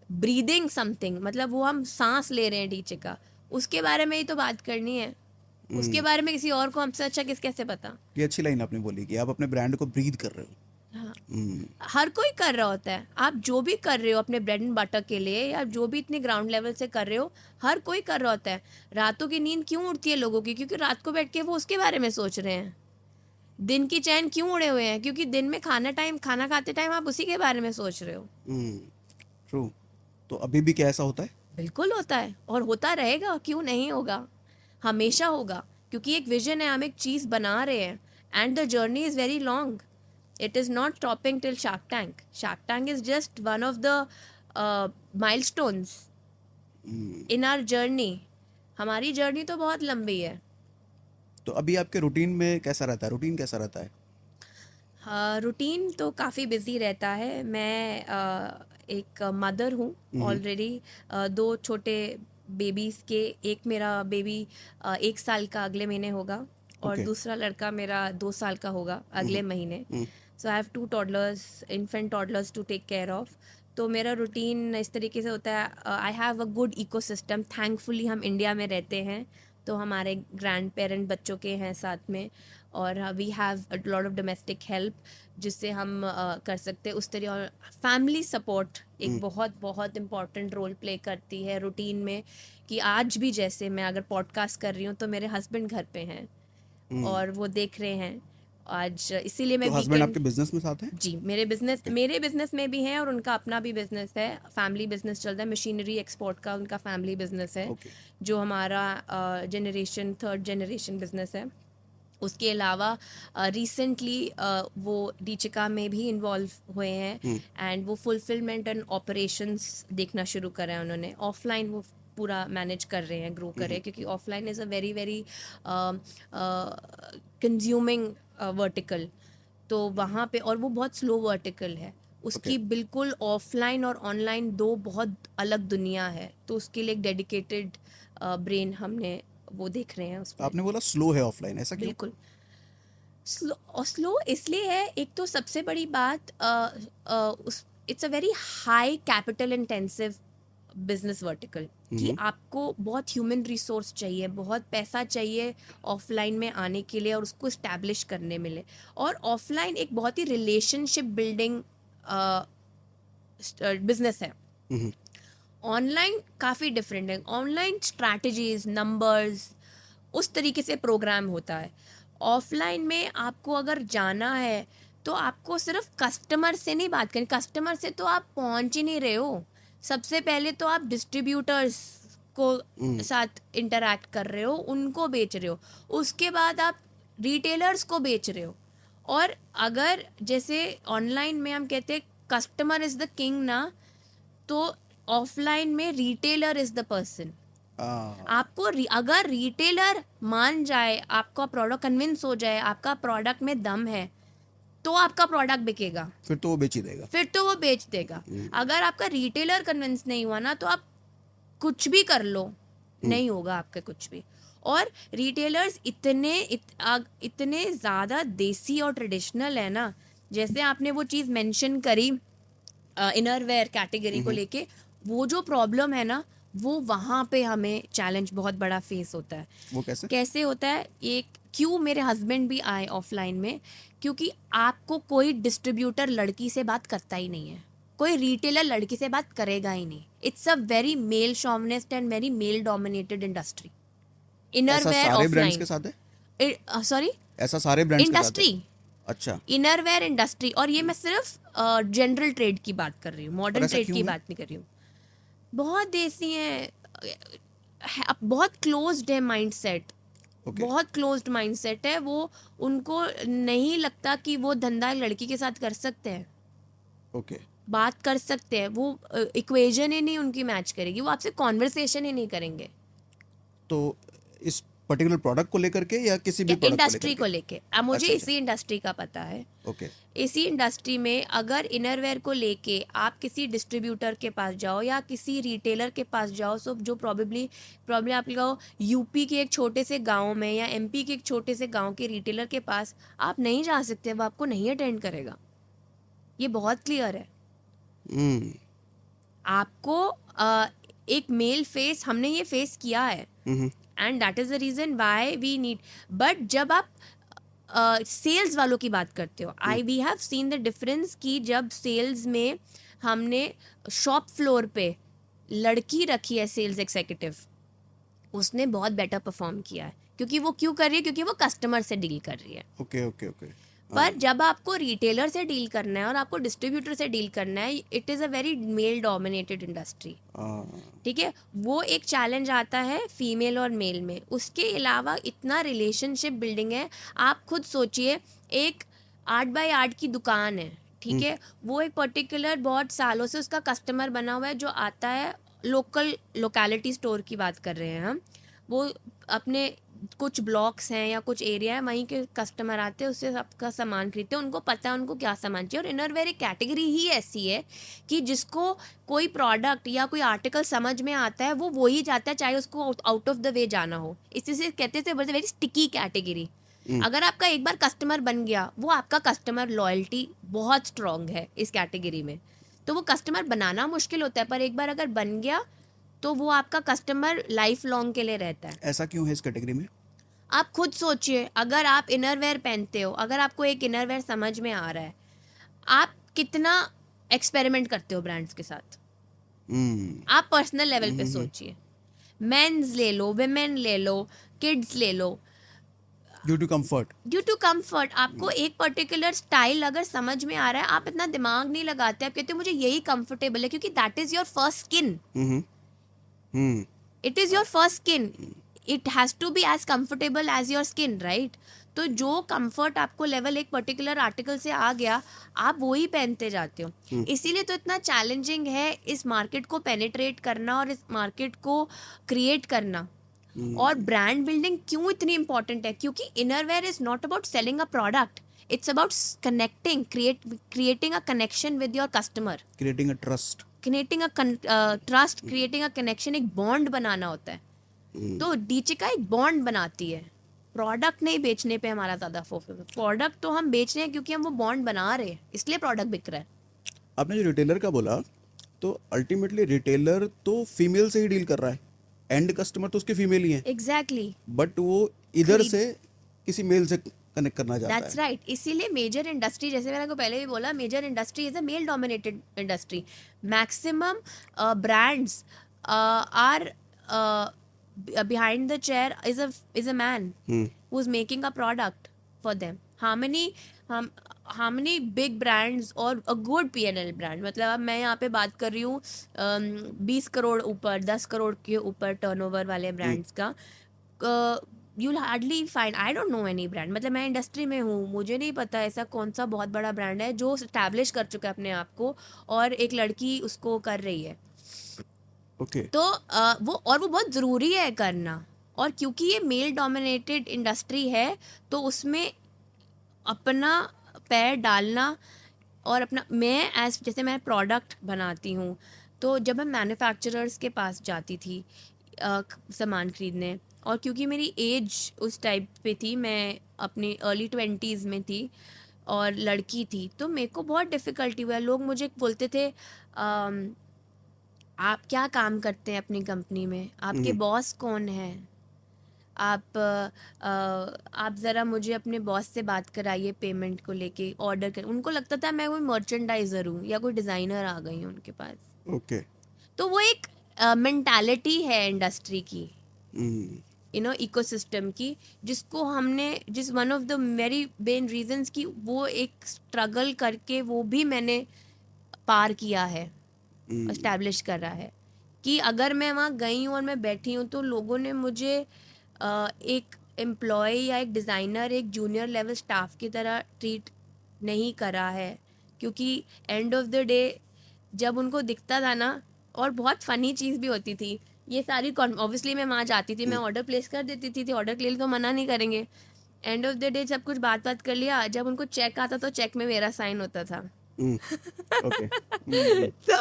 breathing something, मतलब वो हम सांस ले रहे हैं डीचिका, उसके बारे में ही तो बात करनी है। उसके बारे में किसी और को हमसे अच्छा कैसे पता। ये अच्छी लाइन आपने बोली कि आप अपने ब्रांड को ब्रीद कर रहे हो। हाँ, हर कोई कर रहा होता है। आप जो भी कर रहे हो अपने ब्रेड एंड बटर के लिए, या जो भी इतने ग्राउंड लेवल से कर रहे हो, हर कोई कर रहा होता है। रातों की नींद क्यों उड़ती है लोगों की? क्योंकि रात को बैठ के वो उसके बारे में सोच रहे हैं। दिन की चैन क्यों उड़े हुए हैं? क्योंकि दिन में खाना खाते टाइम आप उसी के बारे में सोच रहे हो। ट्रू। तो अभी भी क्या ऐसा होता है? बिल्कुल होता है और होता रहेगा, क्यों नहीं होगा, हमेशा होगा, क्योंकि एक विजन है, हम एक चीज़ बना रहे हैं and the journey is very long. It is not stopping till Shark Tank. Shark Tank is just one of the milestones in our journey. हमारी जर्नी तो बहुत लंबी है. तो अभी आपके रूटीन में कैसा रहता है, रूटीन कैसा रहता है? रूटीन तो काफ़ी बिजी रहता है. मैं एक मदर हूँ ऑलरेडी. 2 छोटे बेबीज़ के, एक मेरा बेबी 1 साल का अगले महीने होगा और ओके. दूसरा लड़का मेरा 2 साल का होगा अगले महीने. So I have 2 toddlers, infant toddlers to take care of. तो मेरा रूटीन इस तरीके से होता है. I have a good ecosystem. Thankfully हम इंडिया में रहते हैं, तो हमारे ग्रैंड पेरेंट बच्चों के हैं साथ में, और we have a lot of domestic help जिससे हम कर सकते हैं उस तरह. और फैमिली सपोर्ट एक बहुत बहुत इम्पॉर्टेंट रोल प्ले करती है रूटीन में. कि आज भी जैसे मैं अगर पॉडकास्ट कर रही हूँ तो मेरे हस्बैंड घर पे हैं और वो देख रहे हैं आज, इसीलिए मैं तो हस्बैंड वीकेंड. आपके बिजनेस में साथ हैं? जी, मेरे बिजनेस में भी हैं और उनका अपना भी बिजनेस है. फैमिली बिजनेस चलता है, मशीनरी एक्सपोर्ट का उनका फैमिली बिजनेस है, ओके. जो हमारा थर्ड जनरेशन बिजनेस है. उसके अलावा रिसेंटली वो डीचिका में भी इन्वॉल्व हुए हैं एंड वो फुलफिलमेंट एंड ऑपरेशंस देखना शुरू करा है उन्होंने. ऑफलाइन वो पूरा मैनेज कर रहे हैं, ग्रो कर रहे हैं, क्योंकि offline is a very very consuming vertical. तो वहाँ पे, और वो बहुत स्लो वर्टिकल है उसकी. बिल्कुल ऑफलाइन और ऑनलाइन 2 बहुत अलग दुनिया है. तो उसके लिए एक डेडिकेटेड ब्रेन हमने वो देख रहे हैं उसमें. आपने बोला स्लो है ऑफलाइन, ऐसा क्यों? बिल्कुल स्लो इसलिए है. एक तो सबसे बड़ी बात, it's a very high capital intensive business vertical, कि आपको बहुत ह्यूमन रिसोर्स चाहिए, बहुत पैसा चाहिए ऑफलाइन में आने के लिए और उसको इस्टेब्लिश करने मिले. और ऑफलाइन एक बहुत ही रिलेशनशिप बिल्डिंग बिजनेस है. ऑनलाइन काफ़ी डिफरेंट है. ऑनलाइन स्ट्रैटेजीज, नंबर्स, उस तरीके से प्रोग्राम होता है. ऑफलाइन में आपको अगर जाना है तो आपको सिर्फ कस्टमर से नहीं बात करनी. कस्टमर से तो आप पहुंच ही नहीं रहे हो. सबसे पहले तो आप डिस्ट्रीब्यूटर्स को साथ इंटरैक्ट कर रहे हो, उनको बेच रहे हो. उसके बाद आप रिटेलर्स को बेच रहे हो. और अगर जैसे ऑनलाइन में हम कहते हैं कस्टमर इज़ द किंग ना, तो ऑफलाइन में रिटेलर इज़ द पर्सन. आपको अगर रिटेलर मान जाए, आपका प्रोडक्ट कन्विंस हो जाए, आपका प्रोडक्ट में दम है, तो आपका प्रोडक्ट बिकेगा. फिर तो वो बेच ही देगा. फिर तो वो बेच देगा. अगर आपका रिटेलर कन्विंस नहीं हुआ ना, तो आप कुछ भी कर लो, नहीं होगा आपका कुछ भी. और रिटेलर्स इतने ज़्यादा देसी और ट्रेडिशनल है ना. जैसे आपने वो चीज़ मेंशन करी इनरवेयर कैटेगरी को लेके, वो जो प्रॉब्लम है ना, वो वहाँ पे हमें चैलेंज बहुत बड़ा फेस होता है. वो कैसे? कैसे होता है? एक क्यों मेरे हस्बैंड भी आए ऑफलाइन में, क्योंकि आपको कोई डिस्ट्रीब्यूटर लड़की से बात करता ही नहीं है, कोई रिटेलर लड़की से बात करेगा ही नहीं. It's a very male chauvinist and very male dominated industry. ऐसा इनरवेयर सारे ब्रांड्स के ऑफलाइन, साथ है? सॉरी, ऐसा सारे ब्रांड्स के साथ है? इंडस्ट्री, अच्छा. Innerwear industry. और ये मैं सिर्फ जनरल ट्रेड की बात कर रही हूँ, और मॉडर्न ऐसा ट्रेड क्यों की है? बात नहीं कर रही हूँ. बहुत देसी हैं, बहुत क्लोज्ड है माइंडसेट. ओके. बहुत क्लोज्ड माइंडसेट है वो. उनको नहीं लगता कि वो धंधा लड़की के साथ कर सकते हैं, ओके. बात कर सकते हैं. वो इक्वेशन ही नहीं उनकी मैच करेगी, वो आपसे कॉन्वर्सेशन ही नहीं करेंगे. तो इस पर्टिकुलर प्रोडक्ट को लेकर के या किसी भी प्रोडक्ट इंडस्ट्री को लेके, अब मुझे अच्छा. इसी इंडस्ट्री का पता है. ओके. इसी इंडस्ट्री में अगर इनरवेयर को लेके आप किसी डिस्ट्रीब्यूटर के पास जाओ या किसी रिटेलर के पास जाओ, सो जो प्रॉब्लम आप लगाओ यूपी के एक छोटे से गांव में या एमपी के एक छोटे से गांव के रिटेलर के पास आप नहीं जा सकते, वो आपको नहीं अटेंड करेगा. ये बहुत क्लियर है. आपको एक मेल फेस, हमने ये फेस किया है and that is the reason why we need. But जब आप सेल्स वालों की बात करते हो, we have seen the difference कि जब सेल्स में हमने शॉप फ्लोर पे लड़की रखी है सेल्स एग्जीक्यूटिव, उसने बहुत बेटर परफॉर्म किया है. क्योंकि वो क्यों कर रही है? क्योंकि वो कस्टमर से डील कर रही है. ओके. ओके. ओके. पर जब आपको रिटेलर से डील करना है और आपको डिस्ट्रीब्यूटर से डील करना है, it is a very male dominated industry, ठीक है। वो एक चैलेंज आता है फीमेल और मेल में। उसके अलावा इतना रिलेशनशिप बिल्डिंग है। आप खुद सोचिए, एक 8x8 की दुकान है, ठीक है, वो एक पर्टिकुलर बहुत सालों से उसका कस्टमर बना हुआ है जो आता है, लोकेलिटी स्टोर की बात कर रहे हैं हम, वो अपने कुछ ब्लॉक्स हैं या कुछ एरिया है वहीं के कस्टमर आते हैं, उससे सबका सामान खरीदते हैं, उनको पता है उनको क्या सामान चाहिए। और इनरवेयर एक कैटेगरी ही ऐसी है कि जिसको कोई प्रोडक्ट या कोई आर्टिकल समझ में आता है वो वही जाता है, चाहे उसको आउट ऑफ द वे जाना हो। इसी से कहते थे वेरी स्टिकी कैटेगरी। अगर आपका एक बार कस्टमर बन गया, वो आपका कस्टमर लॉयल्टी बहुत स्ट्रांग है इस कैटेगरी में। तो वो कस्टमर बनाना मुश्किल होता है, पर एक बार अगर बन गया तो वो आपका कस्टमर लाइफ लॉन्ग के लिए रहता है। ऐसा क्यों है इस कैटेगरी में? आप खुद सोचिए, अगर आप इनरवेयर पहनते हो, अगर आपको एक इनरवेयर समझ में आ रहा है, आप कितना एक्सपेरिमेंट करते हो ब्रांड्स के साथ। आप पर्सनल लेवल पे सोचिए, मेंस ले लो, विमेन ले लो, किड्स ले लो, ड्यू टू कंफर्ट आपको एक पर्टिकुलर स्टाइल अगर समझ में आ रहा है, आप इतना दिमाग नहीं लगाते, आप कहते हो मुझे यही कंफर्टेबल है, क्योंकि that is your first skin. It is your first skin, it has to be as comfortable as your skin, right. तो जो कंफर्ट आपको लेवल एक पर्टिकुलर आर्टिकल से आ गया, आप वो ही पहनते जाते हो। इसीलिए तो इतना चैलेंजिंग है इस मार्केट को पेनिट्रेट करना और इस मार्केट को क्रिएट करना। और ब्रांड बिल्डिंग क्यों इतनी इंपॉर्टेंट है? क्योंकि innerwear is not about selling a product, it's about connecting, creating a connection with your customer, creating a trust, creating a connection, एक बॉन्ड बनाना होता है। तो डीचिका एक बॉन्ड बनाती है। प्रोडक्ट नहीं बेचने पे हमारा ज़्यादा फोकस है, प्रोडक्ट तो हम बेच रहे हैं क्योंकि हम वो बॉन्ड बना रहे हैं, इसलिए प्रोडक्ट बिक रहा है। आपने जो रिटेलर का बोला, तो अल्टीमेटली रिटेलर तो फीमेल से ही डील कर रहा है, एंड कस्टमर तो उसके फीमेल ही हैं, एग्जैक्टली, बट वो इधर से किसी मेल से कनेक्ट करना चाहता दैट्स राइट। इसीलिए मेजर इंडस्ट्री, जैसे मैंने को पहले भी बोला, major industry is a male dominated industry. Maximum brands are behind the chair is a man who's making a product for them. How many big brands और a good P&L brand, मतलब अब मैं यहाँ पे बात कर रही हूँ 20 करोड़ ऊपर, 10 करोड़ के ऊपर टर्नओवर वाले ब्रांड्स का, you'll hardly find, I don't know any brand, मतलब मैं इंडस्ट्री में हूँ, मुझे नहीं पता ऐसा कौन सा बहुत बड़ा ब्रांड है जो स्टैब्लिश कर चुका है अपने आप को और एक लड़की उसको कर रही है। तो वो बहुत ज़रूरी है करना। और क्योंकि ये मेल डोमिनेटेड इंडस्ट्री है, तो उसमें अपना पैर डालना और अपना, मैं जैसे मैं प्रोडक्ट बनाती हूँ, तो जब मैं मैन्युफैक्चरर्स के पास जाती थी सामान खरीदने, और क्योंकि मेरी एज उस टाइप पे थी, मैं अपनी अर्ली 20s में थी और लड़की थी, तो मेरे को बहुत डिफ़िकल्टी हुआ। लोग मुझे बोलते थे आप क्या काम करते हैं अपनी कंपनी में, आपके बॉस कौन है, आप ज़रा मुझे अपने बॉस से बात कराइए पेमेंट को लेके, ऑर्डर कर। उनको लगता था मैं कोई मर्चेंडाइजर हूँ या कोई डिज़ाइनर आ गई हूँ उनके पास। तो वो एक मेंटालिटी है इंडस्ट्री की, इकोसिस्टम की, जिसको हमने, one of the very main reasons की वो एक स्ट्रगल करके वो भी मैंने पार किया है, एस्टैब्लिश कर रहा है कि अगर मैं वहाँ गई हूँ और मैं बैठी हूँ, तो लोगों ने मुझे एक एम्प्लॉय या एक डिज़ाइनर, एक जूनियर लेवल स्टाफ की तरह ट्रीट नहीं करा है। क्योंकि एंड ऑफ द डे जब उनको दिखता था ना, और बहुत फ़नी चीज़ भी होती थी, ये सारी ऑब्वियसली मैं वहाँ जाती थी, मैं ऑर्डर प्लेस कर देती थी, ऑर्डर के लिए तो मना नहीं करेंगे। एंड ऑफ द डे जब कुछ बात कर लिया, जब उनको चेक आता तो चेक में मेरा साइन होता था। So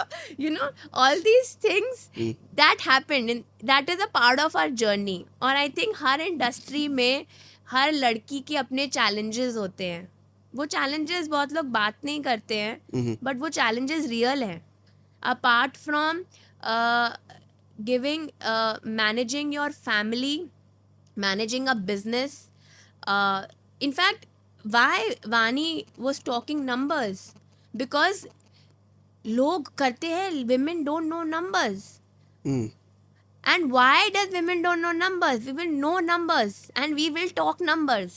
all these things that happened, and that is a part of our journey. और I think हर इंडस्ट्री में हर लड़की के अपने चैलेंजेस होते हैं। वो चैलेंजेस बहुत लोग बात नहीं करते हैं, बट वो चैलेंजेस रियल हैं। Apart from giving, managing your family, managing a business, in fact why Vani was talking numbers, because लोग करते हैं, women don't know numbers. And why does women don't know numbers? We will know numbers and we will talk numbers.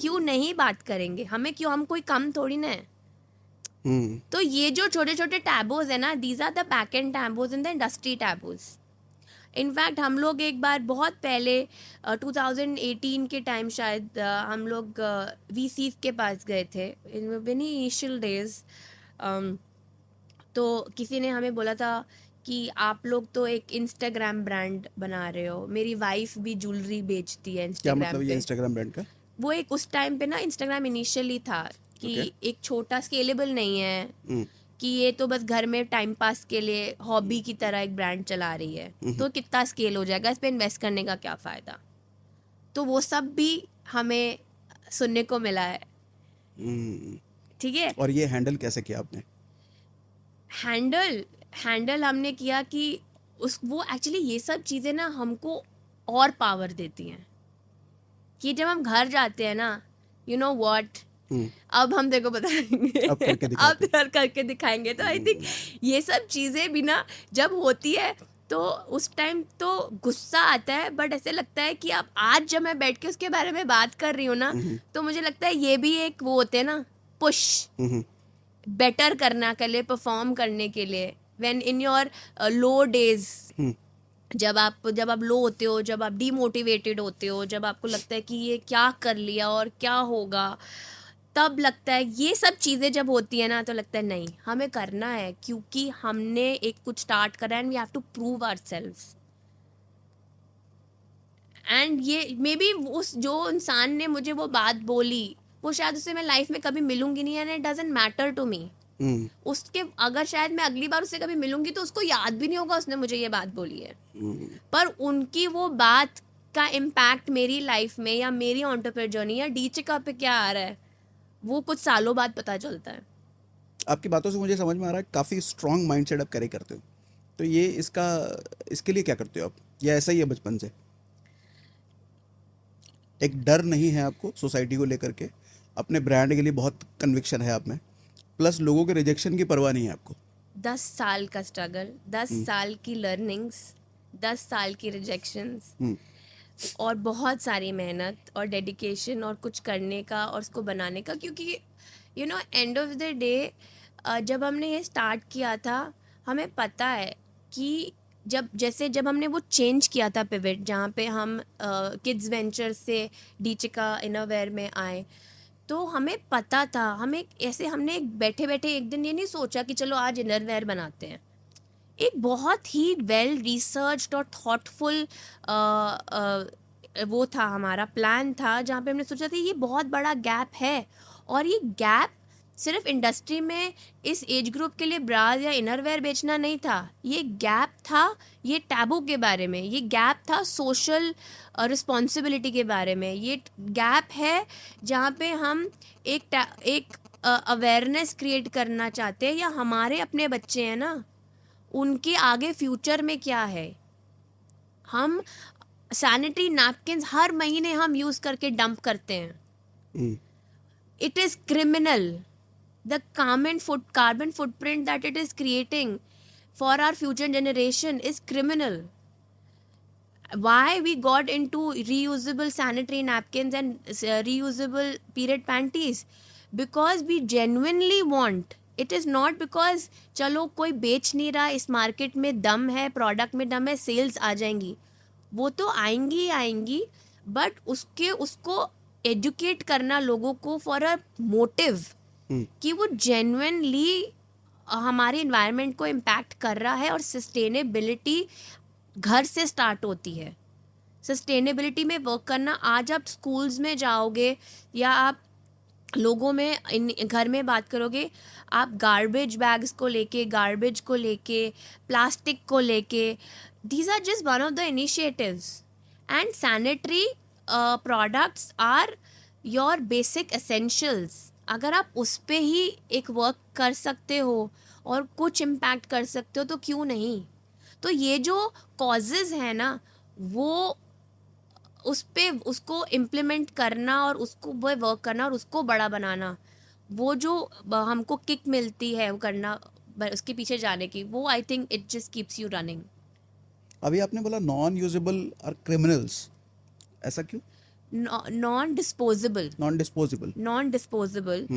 क्यों नहीं बात करेंगे, हमें क्यों, हम कोई कम थोड़ी ना है। तो ये जो छोटे छोटे टैबूज है ना, these are the back end taboos in the industry taboos. In fact हम लोग एक बार बहुत पहले 2018 के टाइम शायद हम लोग वीसीज के पास गए थे इन वेरी इनिशियल डेज। तो किसी ने हमें बोला था कि आप लोग तो एक इंस्टाग्राम ब्रांड बना रहे हो, मेरी वाइफ भी ज्वेलरी बेचती है क्या इंस्टाग्राम मतलब ये पे। इंस्टाग्राम ब्रांड का? वो एक उस टाइम पे ना इंस्टाग्राम इनिशियली था कि Okay. एक छोटा स्केलेबल नहीं है हम्म, कि ये तो बस घर में टाइम पास के लिए हॉबी की तरह एक ब्रांड चला रही है, तो कितना स्केल हो जाएगा, इस पे इन्वेस्ट करने का क्या फ़ायदा। तो वो सब भी हमें सुनने को मिला है। हम्म। ठीक है, और ये हैंडल कैसे किया आपने? हैंडल हमने किया कि उस वो एक्चुअली ये सब चीज़ें ना हमको और पावर देती हैं कि जब हम घर जाते हैं ना, यू नो व्हाट, अब हम देखो बताएंगे, अब करके अब दिखाते करके दिखाएंगे। तो आई थिंक ये सब चीज़ें भी ना जब होती है तो उस टाइम तो गुस्सा आता है, बट ऐसे लगता है कि अब आज जब मैं बैठ के उसके बारे में बात कर रही हूँ ना, तो मुझे लगता है ये भी एक वो होते हैं ना पुश बेटर करना के लिए, परफॉर्म करने के लिए, when in your low days, जब आप लो होते हो, जब आप डीमोटिवेटेड होते हो, जब आपको लगता है कि ये क्या कर लिया और क्या होगा, तब लगता है ये सब चीज़ें जब होती है ना, तो लगता है नहीं हमें करना है, क्योंकि हमने एक कुछ स्टार्ट करा है and we have to prove ourselves. And ये मे बी उस जो इंसान ने मुझे वो बात बोली, वो शायद उससे मैं लाइफ में कभी मिलूंगी नहीं, and it doesn't matter to me. उसके अगर शायद मैं अगली बार उससे कभी मिलूंगी तो उसको याद भी नहीं होगा उसने मुझे ये बात बोली है, पर उनकी वो बात का इम्पैक्ट मेरी लाइफ में या मेरी एंटरप्रेन्योर जर्नी या डीचिका पे क्या आ रहा है, वो कुछ सालों बाद पता चलता है। आपकी बातों से मुझे समझ में आ रहा है काफ़ी स्ट्रांग माइंडसेट आप कैरी करते हो। तो ये इसके लिए क्या करते हो आप, या ऐसा ही है बचपन से? एक डर नहीं है आपको सोसाइटी को लेकर के, अपने ब्रांड के लिए बहुत कन्विक्शन है आप में, प्लस लोगों के रिजेक्शन की परवाह नहीं है आपको। 10 साल का स्ट्रगल, 10 साल की लर्निंग्स, 10 साल की रिजेक्शंस, और बहुत सारी मेहनत और डेडिकेशन और कुछ करने का और उसको बनाने का, क्योंकि you know end of the day जब हमने ये स्टार्ट किया था, हमें पता है कि जब हमने वो चेंज किया था पिवट, जहाँ पे हम किड्स वेंचर से डीचिका इनरवेयर में आए, तो हमें पता था, हमने बैठे बैठे एक दिन ये नहीं सोचा कि चलो आज इनरवेयर बनाते हैं। एक बहुत ही वेल रिसर्च्ड और थॉटफुल वो था, हमारा प्लान था, जहाँ पे हमने सोचा था ये बहुत बड़ा गैप है, और ये गैप सिर्फ इंडस्ट्री में इस एज ग्रुप के लिए ब्राज या इनरवेयर बेचना नहीं था, ये गैप था ये टैबू के बारे में, ये गैप था सोशल रिस्पॉन्सिबिलिटी के बारे में, ये गैप है जहाँ पे हम एक अवेयरनेस क्रिएट करना चाहते हैं, या हमारे अपने बच्चे हैं ना, उनके आगे फ्यूचर में क्या है। हम सैनिटरी नैपकिन्स हर महीने हम यूज़ करके डंप करते हैं। It is criminal, the carbon footprint that it is creating for our future generation is criminal. Why we got into reusable sanitary napkins and reusable period panties? Because we genuinely want, it is not because चलो कोई बेच नहीं रहा, इस market में दम है, product में दम है, सेल्स आ जाएंगी, वो तो आएंगी ही आएंगी, बट उसको एजुकेट करना लोगों को फॉर अ मोटिव कि वो जेन्युइनली हमारे इन्वायरमेंट को इम्पैक्ट कर रहा है, और सस्टेनेबिलिटी घर से स्टार्ट होती है। सस्टेनेबिलिटी में वर्क करना, आज आप स्कूल्स में जाओगे या आप लोगों में घर में बात करोगे, आप गार्बेज बैग्स को लेके, गार्बेज को लेके, प्लास्टिक को लेके, these are just one of the initiatives, and sanitary products are your basic essentials. अगर आप उस पे ही एक वर्क कर सकते हो और कुछ इम्पैक्ट कर सकते हो तो क्यों नहीं। तो ये जो कॉजेज़ है ना, वो उस पे उसको इम्प्लीमेंट करना और उसको वो वर्क करना और उसको बड़ा बनाना, वो जो हमको किक मिलती है वो करना, उसके पीछे जाने की, वो I think it just keeps you running. अभी आपने बोला नॉन यूजेबल और क्रिमिनल्स, ऐसा क्यों? Non disposable non disposable. Non disposable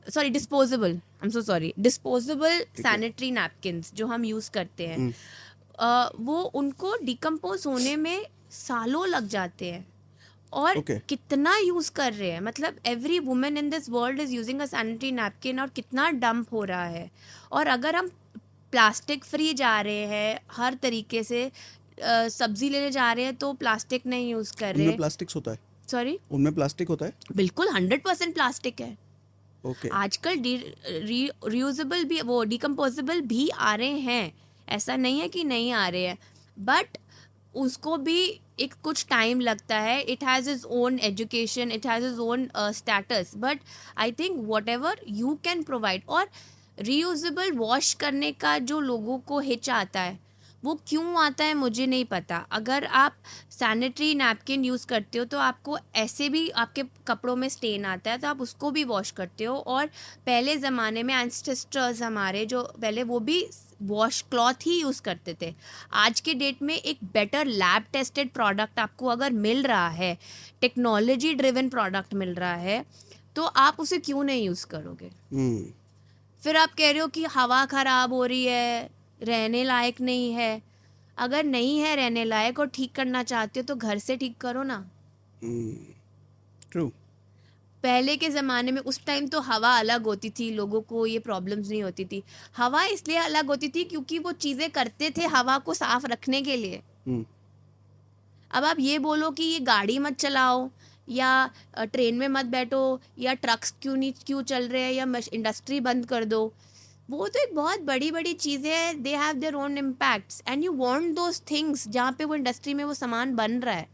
sorry disposable I am so sorry disposable ठीक है. सैनिटरी नैपकिन्स जो हम यूज़ करते हैं, हम्म. वो उनको डिकम्पोज होने में सालों लग जाते हैं. और ओके. कितना यूज़ कर रहे हैं, मतलब every women in this world is using a sanitary napkin, और कितना डंप हो रहा है. और अगर हम प्लास्टिक फ्री जा रहे हैं हर तरीके से, सब्जी लेने जा रहे हैं तो प्लास्टिक नहीं यूज़ कर उनमें रहे. प्लास्टिक्स होता है. सॉरी, उनमें प्लास्टिक होता है. बिल्कुल 100% प्लास्टिक है. ओके. आजकल रियूजेबल भी, वो डिकम्पोजेबल भी आ रहे हैं, ऐसा नहीं है कि नहीं आ रहे हैं, बट उसको भी एक कुछ टाइम लगता है. It has is own education, it has is own status, but I think what ever you can provide. और रीयूजेबल वॉश करने का जो लोगों को हिच आता है, वो क्यों आता है मुझे नहीं पता. अगर आप सैनिटरी नैपकिन यूज़ करते हो तो आपको ऐसे भी आपके कपड़ों में स्टेन आता है, तो आप उसको भी वॉश करते हो. और पहले ज़माने में एंसेस्टर्स हमारे जो पहले, वो भी वॉश क्लॉथ ही यूज़ करते थे. आज के डेट में एक बेटर लैब टेस्टेड प्रोडक्ट आपको अगर मिल रहा है, टेक्नोलॉजी ड्रिवन प्रोडक्ट मिल रहा है, तो आप उसे क्यों नहीं यूज़ करोगे. हम्म. फिर आप कह रहे हो कि हवा ख़राब हो रही है, रहने लायक नहीं है. अगर नहीं है रहने लायक और ठीक करना चाहते हो तो घर से ठीक करो ना. ट्रू. पहले के ज़माने में उस टाइम तो हवा अलग होती थी, लोगों को ये प्रॉब्लम्स नहीं होती थी. हवा इसलिए अलग होती थी क्योंकि वो चीज़ें करते थे हवा को साफ रखने के लिए. हम्म. अब आप ये बोलो कि ये गाड़ी मत चलाओ, या ट्रेन में मत बैठो, या ट्रक्स क्यों चल रहे हैं, या इंडस्ट्री बंद कर दो. वो तो एक बहुत बड़ी बड़ी चीज़ें हैं. They have their own impacts and you want those things. जहाँ पे वो इंडस्ट्री में वो सामान बन रहा है,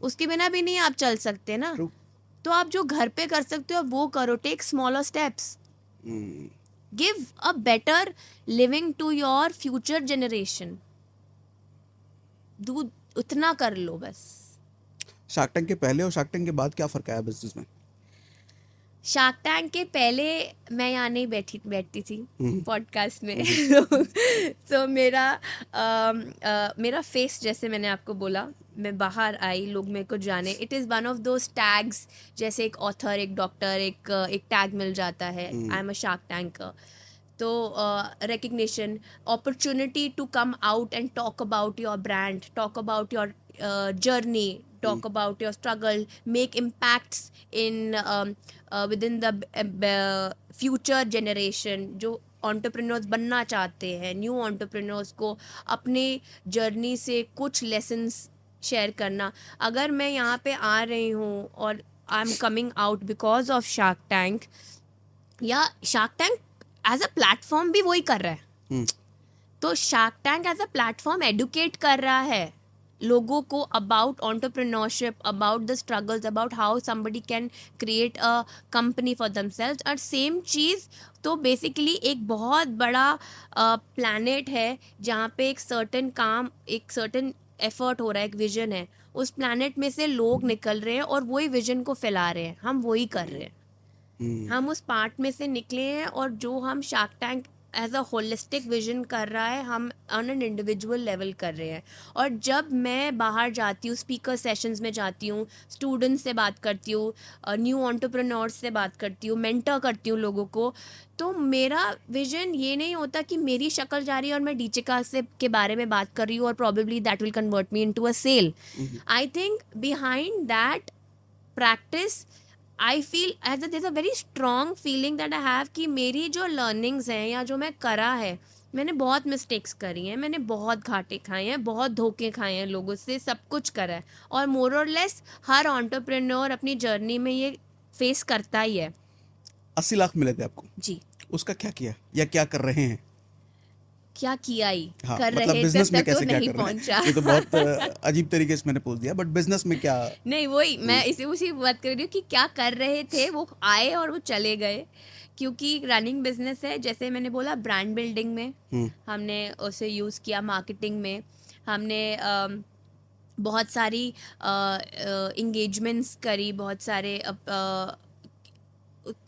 उसके बिना भी नहीं आप चल सकते ना. ट्रू. तो आप जो घर पे कर सकते हो वो करो. Take smaller steps. Give a better living to your future generation. उतना कर लो बस. शार्क टैंक के पहले और शार्क टैंक के बाद क्या फ़र्क आया बिजनेस में? शार्क टैंक के पहले मैं यहाँ नहीं बैठती थी पॉडकास्ट में. तो मेरा फेस, जैसे मैंने आपको बोला, मैं बाहर आई, लोग मेरे को जाने. It is one of those tags, जैसे एक ऑथर, एक डॉक्टर, एक टैग मिल जाता है, I am a shark tanker. तो recognition, opportunity to come out and talk about your brand, talk about your journey, talk about your struggle, make impacts in within the future generation जो entrepreneurs बनना चाहते हैं, new entrepreneurs को अपने journey से कुछ lessons share करना. अगर मैं यहाँ पे आ रही हूँ और I am coming out because of Shark Tank, या Shark Tank as a platform भी वही कर रहा है. तो Shark Tank as a platform educate कर रहा है लोगों को about entrepreneurship, about the struggles, about how somebody can create a company for themselves. और सेम चीज़ तो बेसिकली एक बहुत बड़ा प्लैनेट है जहाँ पे एक सर्टेन काम, एक सर्टेन एफर्ट हो रहा है, एक विजन है. उस प्लैनेट में से लोग निकल रहे हैं और वही विजन को फैला रहे हैं. हम वही कर रहे हैं. हम उस पार्ट में से निकले हैं, और जो हम Shark Tank as a holistic vision कर रहा है, हम ऑन एन इंडिविजुअल लेवल कर रहे हैं. और जब मैं बाहर जाती हूँ, स्पीकर सेशंस में जाती हूँ, स्टूडेंट्स से बात करती हूँ, न्यू एंटरप्रेन्योर्स से बात करती हूँ, मेंटर करती हूँ लोगों को, तो मेरा विजन ये नहीं होता कि मेरी शक्ल जा रही है और मैं डीचिका से के बारे में बात कर रही हूँ और probably that will convert me into a sale. I think behind that practice, I feel as there's a very strong feeling that I have कि मेरी जो लर्निंग्स हैं या जो मैं करा है, मैंने बहुत मिस्टेक्स करी हैं, मैंने बहुत घाटे खाए हैं, बहुत धोखे खाए हैं लोगों से, सब कुछ करा है. और मोर और लेस हर एंटरप्रेन्योर अपनी जर्नी में ये फेस करता ही है. 80 लाख मिले थे आपको जी. उसका क्या किया या क्या कर रहे हैं? क्या किया ही हाँ, कर मतलब रहे बिजनेस में तक कैसे तो क्या नहीं कर रहे पहुंचा. हैं? ये तो बहुत अजीब तरीके से मैंने पूछ दिया, बट बिजनेस में क्या? नहीं, वही मैं इसी उसी बात कर रही हूँ कि क्या कर रहे थे. वो आए और वो चले गए, क्योंकि रनिंग बिजनेस है. जैसे मैंने बोला, ब्रांड बिल्डिंग में हमने उसे यूज़ किया, मार्केटिंग में हमने बहुत सारी इंगेजमेंट्स करी, बहुत सारे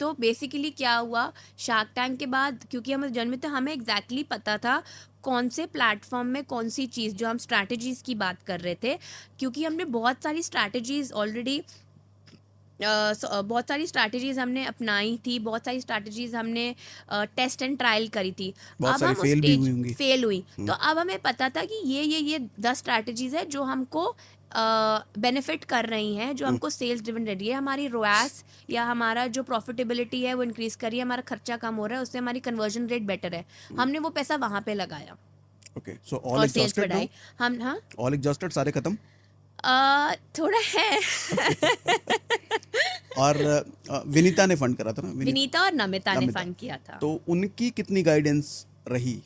तो बेसिकली क्या हुआ, शार्क टैंक के बाद क्योंकि हम जन्मे थे, हमें एग्जैक्टली पता था कौन से प्लेटफॉर्म में कौन सी चीज़, जो हम स्ट्रैटेजीज़ की बात कर रहे थे, क्योंकि हमने बहुत सारी स्ट्रैटेजीज़ ऑलरेडी बहुत सारी स्ट्रैटेजीज हमने अपनाई थी, बहुत सारी स्ट्रैटेजीज हमने टेस्ट एंड ट्रायल करी थी। बहुत अब सारी हम उस फेल भी हुई स्टेज होंगी। फेल हुई, तो अब हमें पता था कि ये 10 स्ट्रैटेजीज है जो हमको बेनिफिट कर रही हैं, जो हमको सेल्स ड्रिवन दे रही है, हमारी रोएस या हमारा जो प्रॉफिटेबिलिटी है वो इंक्रीज कर रही है, हमारा खर्चा कम हो रहा है, उससे हमारी कन्वर्जन रेट बेटर है। हमने वो पैसा वहां पे लगाया ओके, सो ऑल और सेल्स एग्जॉस्टेड नाउ, बढ़ाई हम। हाँ, ऑल एग्जॉस्टेड, सारे खत्म। थोड़ा है। और विनीता ने फंड करा था ना, विनीता और नमिता ने नमिता। फंड किया था। तो उनकी कितनी गाइडेंस रही?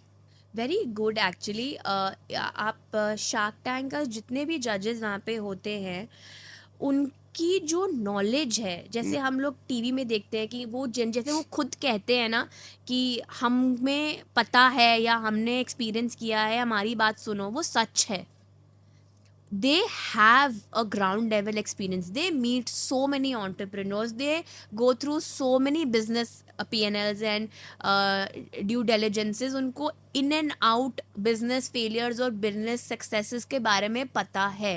Very good actually. आप शार्क टैंक का जितने भी जजेस वहाँ पे होते हैं, उनकी जो नॉलेज है, जैसे हम लोग टीवी में देखते हैं कि वो जैसे वो खुद कहते हैं ना कि हमें पता है या हमने एक्सपीरियंस किया है, हमारी बात सुनो, वो सच है। They have a ground level experience. They meet so many entrepreneurs. They go through so many business P&Ls and due diligences. उनको in and out business failures और business successes के बारे में पता है,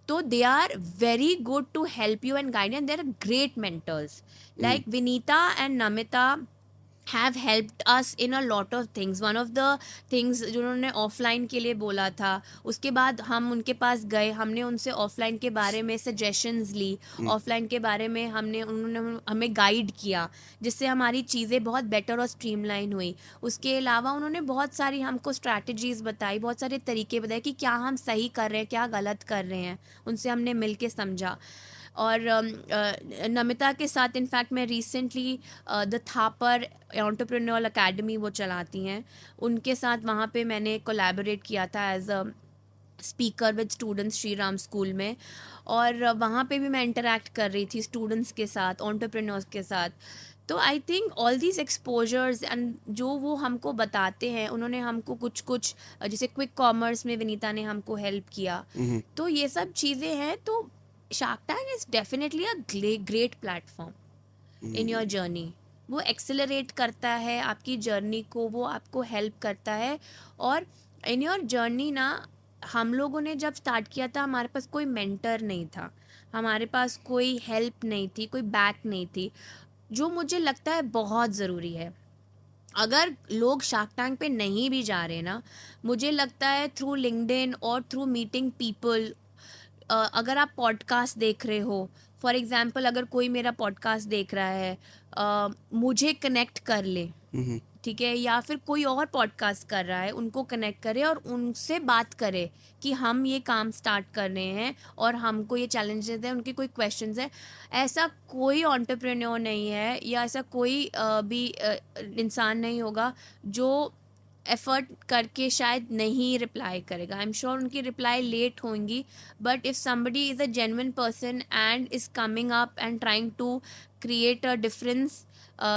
तो they are very good to help you and guide you, and they are great mentors. Like Vinita and Namita have helped us in a lot of things. One of the things जो उन्होंने offline के लिए बोला था, उसके बाद हम उनके पास गए, हमने उनसे ऑफलाइन के बारे में सजेशंस ली, ऑफलाइन के बारे में उन्होंने हमें गाइड किया, जिससे हमारी चीज़ें बहुत बेटर और स्ट्रीमलाइन हुई। उसके अलावा उन्होंने बहुत सारी हमको स्ट्रैटेजीज़ बताई, बहुत सारे तरीके बताए कि क्या हम सही कर रहे हैं, क्या गलत कर रहे हैं, उनसे हमने मिल के समझा। और नमिता के साथ इनफैक्ट मैं recently the Thapar entrepreneur academy वो चलाती हैं, उनके साथ वहाँ पे मैंने कोलैबोरेट किया था as a speaker with students Shri Ram school में, और वहाँ पे भी मैं इंटरेक्ट कर रही थी स्टूडेंट्स के साथ, एंटरप्रेन्योर्स के साथ। तो I think all these exposures and जो वो हमको बताते हैं, उन्होंने हमको कुछ जैसे क्विक कॉमर्स में विनीता ने हमको हेल्प किया, तो ये सब चीज़ें हैं। तो Shark tank is definitely a great platform in your journey. वो एक्सेलरेट करता है आपकी जर्नी को, वो आपको हेल्प करता है। और इन योर जर्नी ना, हम लोगों ने जब स्टार्ट किया था, हमारे पास कोई मेंटर नहीं था, हमारे पास कोई हेल्प नहीं थी, कोई बैक नहीं थी, जो मुझे लगता है बहुत ज़रूरी है। अगर लोग शार्क टैंक पे नहीं भी जा रहे ना, मुझे लगता है थ्रू लिंक्डइन और थ्रू मीटिंग पीपल, अगर आप पॉडकास्ट देख रहे हो, फॉर एग्जांपल अगर कोई मेरा पॉडकास्ट देख रहा है, मुझे कनेक्ट कर ले, ठीक है, या फिर कोई और पॉडकास्ट कर रहा है, उनको कनेक्ट करे और उनसे बात करे कि हम ये काम स्टार्ट कर रहे हैं और हमको ये चैलेंजेस हैं, उनके कोई क्वेश्चंस हैं। ऐसा कोई एंटरप्रेन्योर नहीं है या ऐसा कोई भी इंसान नहीं होगा जो एफर्ट करके शायद नहीं रिप्लाई करेगा। आई एम श्योर उनकी रिप्लाई लेट होंगी, but if somebody is a genuine person and is coming up and trying to create a difference,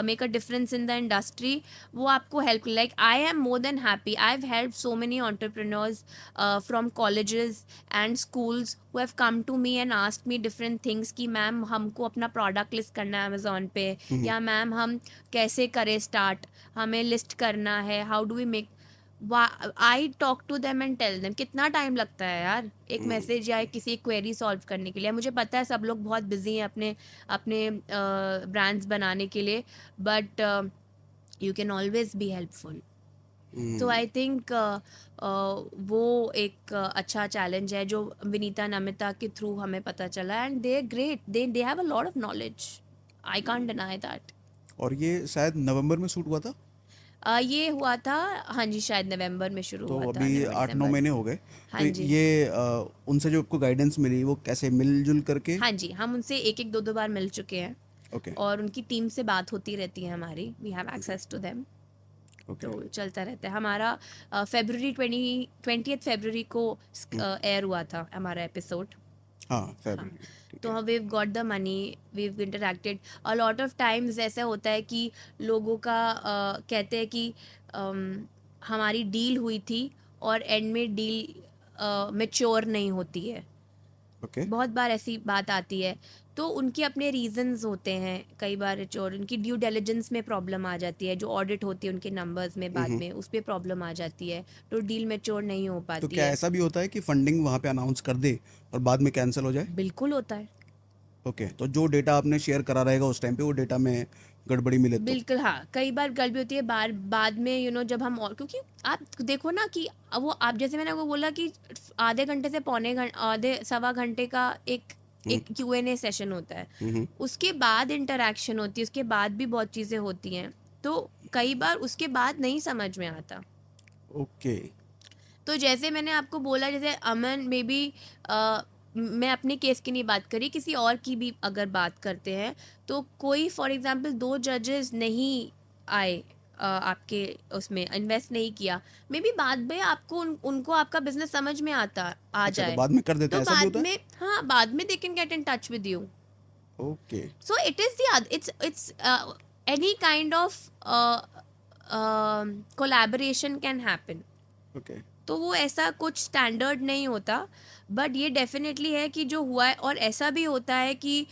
make a difference in the industry, वो आपको help. Like I am more than happy, I have help so many entrepreneurs from colleges and schools who have come to me and asked me different things कि ma'am हमको अपना product list करना है Amazon पे, या ma'am हम कैसे करें स्टार्ट, हमें लिस्ट करना है, how do we make. I talk to them and tell them. कितना टाइम लगता है यार एक मैसेज या किसी क्वेरी सॉल्व करने के लिए। मुझे पता है सब लोग बहुत बिजी हैं अपने अपने ब्रांड्स बनाने के लिए, but you can always be helpful. तो आई थिंक वो एक अच्छा चैलेंज है जो विनीता नमिता के थ्रू हमें पता चला, and they are great, they have a lot of knowledge, I can't deny that. और ये शायद नवंबर में शूट हुआ था, ये हुआ था, हाँ जी, शायद नवंबर में शुरू तो हुआ था, अभी नवंबर 8-9 दिसंबर। महीने हो गए। हाँ तो जी, ये उनसे जो आपको गाइडेंस मिली वो कैसे मिलजुल करके? हाँ जी, हम उनसे एक दो बार मिल चुके हैं, ओके और उनकी टीम से बात होती रहती है हमारी, we have access to them, okay तो चलता रहता है हमारा। फेब्रुवरी 20th फरवरी को एयर हुआ था हमारा एपिसोड। हाँ हाँ, फरवरी, ठीक तो है। We got the money, we interacted a lot of times. ऐसा होता है कि लोगों का कहते हैं कि हमारी डील हुई थी और एंड में डील मैच्योर नहीं होती है, ओके बहुत बार ऐसी बात आती है, तो उनके अपने रीजंस होते हैं कई बार, और उनकी ड्यू डिलिजेंस में प्रॉब्लम आ जाती है, जो ऑडिट होती है उनके नंबर्स में बाद में उस पर प्रॉब्लम आ जाती है, तो डील मैच्योर नहीं हो तो पाती क्या है। ऐसा भी होता है कि फंडिंग वहाँ पे अनाउंस कर दे और बाद में कैंसिल हो जाए? बिल्कुल होता है। ओके, तो जो डेटा आपने शेयर करा रहेगा उस टाइम पे वो डेटा में गड़बड़ी मिले तो? बिल्कुल हाँ, कई बार गलती होती है बाद में, जब हम, और क्योंकि आप देखो ना कि वो आप जैसे मैंने आपको बोला कि आधे घंटे से पौने घंटे, आधे सवा घंटे का एक एक Q&A सेशन होता है, उसके बाद इंटरेक्शन होती है, उसके बाद भी बहुत चीज़ें होती हैं, तो कई बार उसके बाद नहीं समझ में आता। ओके। तो जैसे मैंने आपको बोला, जैसे अमन में भी मैं अपने केस की नहीं बात करी, किसी और की भी अगर बात करते हैं, तो कोई फॉर एग्जांपल 2 जजेस नहीं आए, आपके उसमें इन्वेस्ट नहीं किया, मे बी बाद में आपको उनको आपका बिजनेस समझ में आ अच्छा, तो जाए, बाद में कर देते तो हैं, ऐसा भी बाद होता है? में, हाँ, बाद में they can get in touch with you. Okay. So it is it's any kind of collaboration can happen. Okay. तो वो ऐसा कुछ स्टैंडर्ड नहीं होता, बट ये डेफिनेटली है कि जो हुआ है, और ऐसा भी होता है कि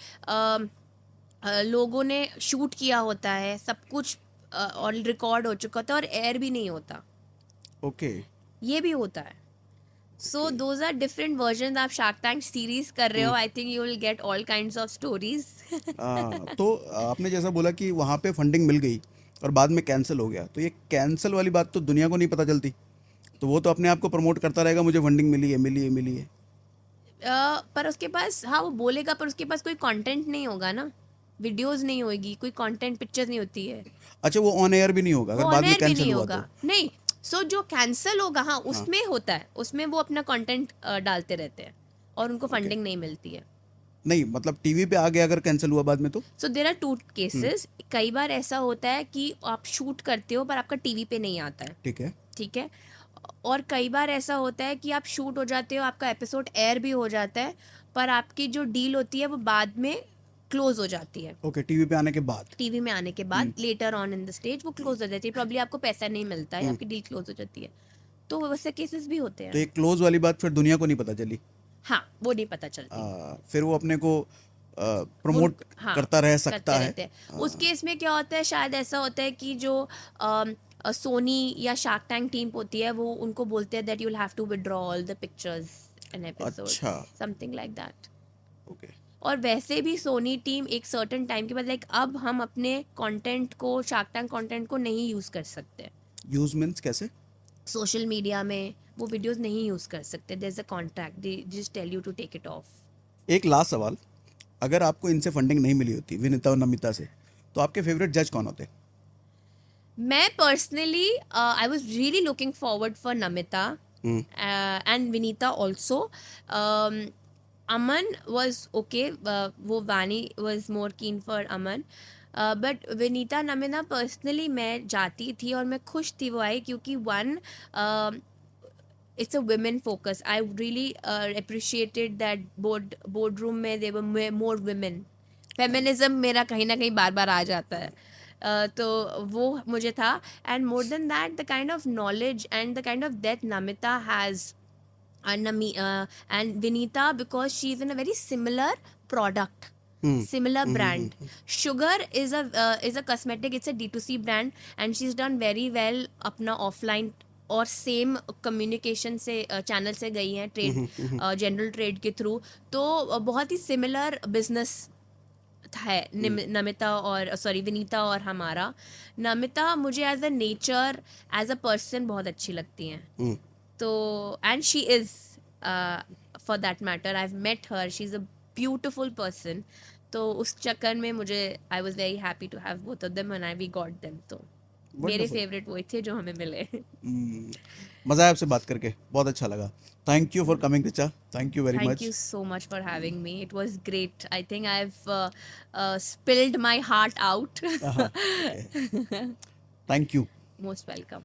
लोगों ने शूट किया होता है सब कुछ, और रिकॉर्ड हो चुका होता है और एयर भी नहीं होता, ओके। ये भी होता है। So those are different version. आप शार्क टैंक सीरीज कर रहे हो, I think you will get all kinds of stories. तो आपने जैसा बोला कि वहाँ पे फंडिंग मिल गई और बाद में कैंसिल हो गया, तो ये कैंसिल वाली बात तो दुनिया को नहीं पता चलती, तो वो तो अपने आप को प्रमोट करता रहेगा, मुझे फंडिंग मिली है, मिली है, मिली है। पर उसके पास, हाँ वो बोलेगा, पर उसके पास कोई कंटेंट नहीं होगा ना, वीडियोस नहीं होगी, कोई कंटेंट, पिक्चर्स नहीं होती है, अच्छा, वो ऑन एयर भी नहीं होगा वो अगर ऑन बाद में एयर भी कैंसिल नहीं हुआ होगा। तो? नहीं, सो जो कैंसिल होगा, हाँ, हाँ। उसमें होता है, उसमें वो अपना कंटेंट डालते रहते हैं और उनको ओके। फंडिंग नहीं मिलती है। नहीं, मतलब टीवी पे आ गया अगर कैंसिल हुआ बाद में तो? सो देर आर 2 केसेस। कई बार ऐसा होता है कि आप शूट करते हो पर आपका टीवी पे नहीं आता है, ठीक है। ठीक है, और कई बार ऐसा होता है कि आप शूट हो जाते हो, आपका एपिसोड एयर भी हो जाता है, पर आपकी जो डील होती है वो बाद में क्लोज हो जाती है। ओके, टीवी पे आने के बाद? टीवी में आने के बाद later on in the stage वो क्लोज हो जाती है, प्रॉब्ली आपको पैसा नहीं मिलता है, आपकी डील क्लोज हो जाती है, तो वैसे केसेस भी होते तो हैं। ये क्लोज वाली बात फिर दुनिया को नहीं पता चली? हाँ, वो नहीं पता चलती, फिर वो अपने को प्रमोट हाँ, करता रह करते सकता है। रहते हैं। उस केस में क्या होता है, शायद ऐसा होता है कि जो सोनी या शार्क टैंक टीम होती है, वो उनको बोलते हैं that you will have to withdraw all the pictures and episodes, अच्छा। Something like that. ओके। और वैसे भी सोनी टीम एक सर्टेन टाइम के बाद, लाइक अब हम अपने कंटेंट को, शार्क टैंक कंटेंट को नहीं यूज़ कर सकते, यूज मीन्स कैसे? सोशल मीडिया में वो वीडियोस नहीं यूज़ कर सकते, there is a contract, they just tell you to take it off. एक लास्ट सवाल, अगर आपको इनसे फंडिंग नहीं मिली होती, विनीता और नमिता से, तो आपके फेवरेट जज कौन होते? मैं personally, I was really looking forward for Namita and Vinita also. Aman was okay, वो वानी वॉज मोर कीन for Aman, but Vinita Namita personally मैं जाती थी और मैं खुश थी वो आई, क्योंकि one, it's a women focus. I really appreciated that boardroom में they were more women. Feminism मेरा कहीं ना कहीं बार बार आ जाता है, तो वो मुझे था, and more than that the kind of knowledge and the kind of depth Namita has, and Vinita, because she's in a very similar product, similar brand. Sugar is a cosmetic, it's a D2C brand, and she's done very well अपना offline और same communication से channel से गई हैं, trade, general trade के through, तो बहुत ही similar business है नमिता और, सॉरी, विनीता और हमारा। नमिता मुझे as a nature, as a person बहुत अच्छी लगती हैं, तो and she is, for that matter, I have met her, she is a beautiful person, तो उस चक्कर में मुझे, I was very happy to have both of them and I we got them, तो मेरे फेवरेट वही थे जो हमें मिले। मज़ा आया आपसे बात करके, बहुत अच्छा लगा। Thank you for coming Richa, thank you very Thank much. you so much for having me. It was great. I think I've spilled my heart out. Thank you. Most welcome.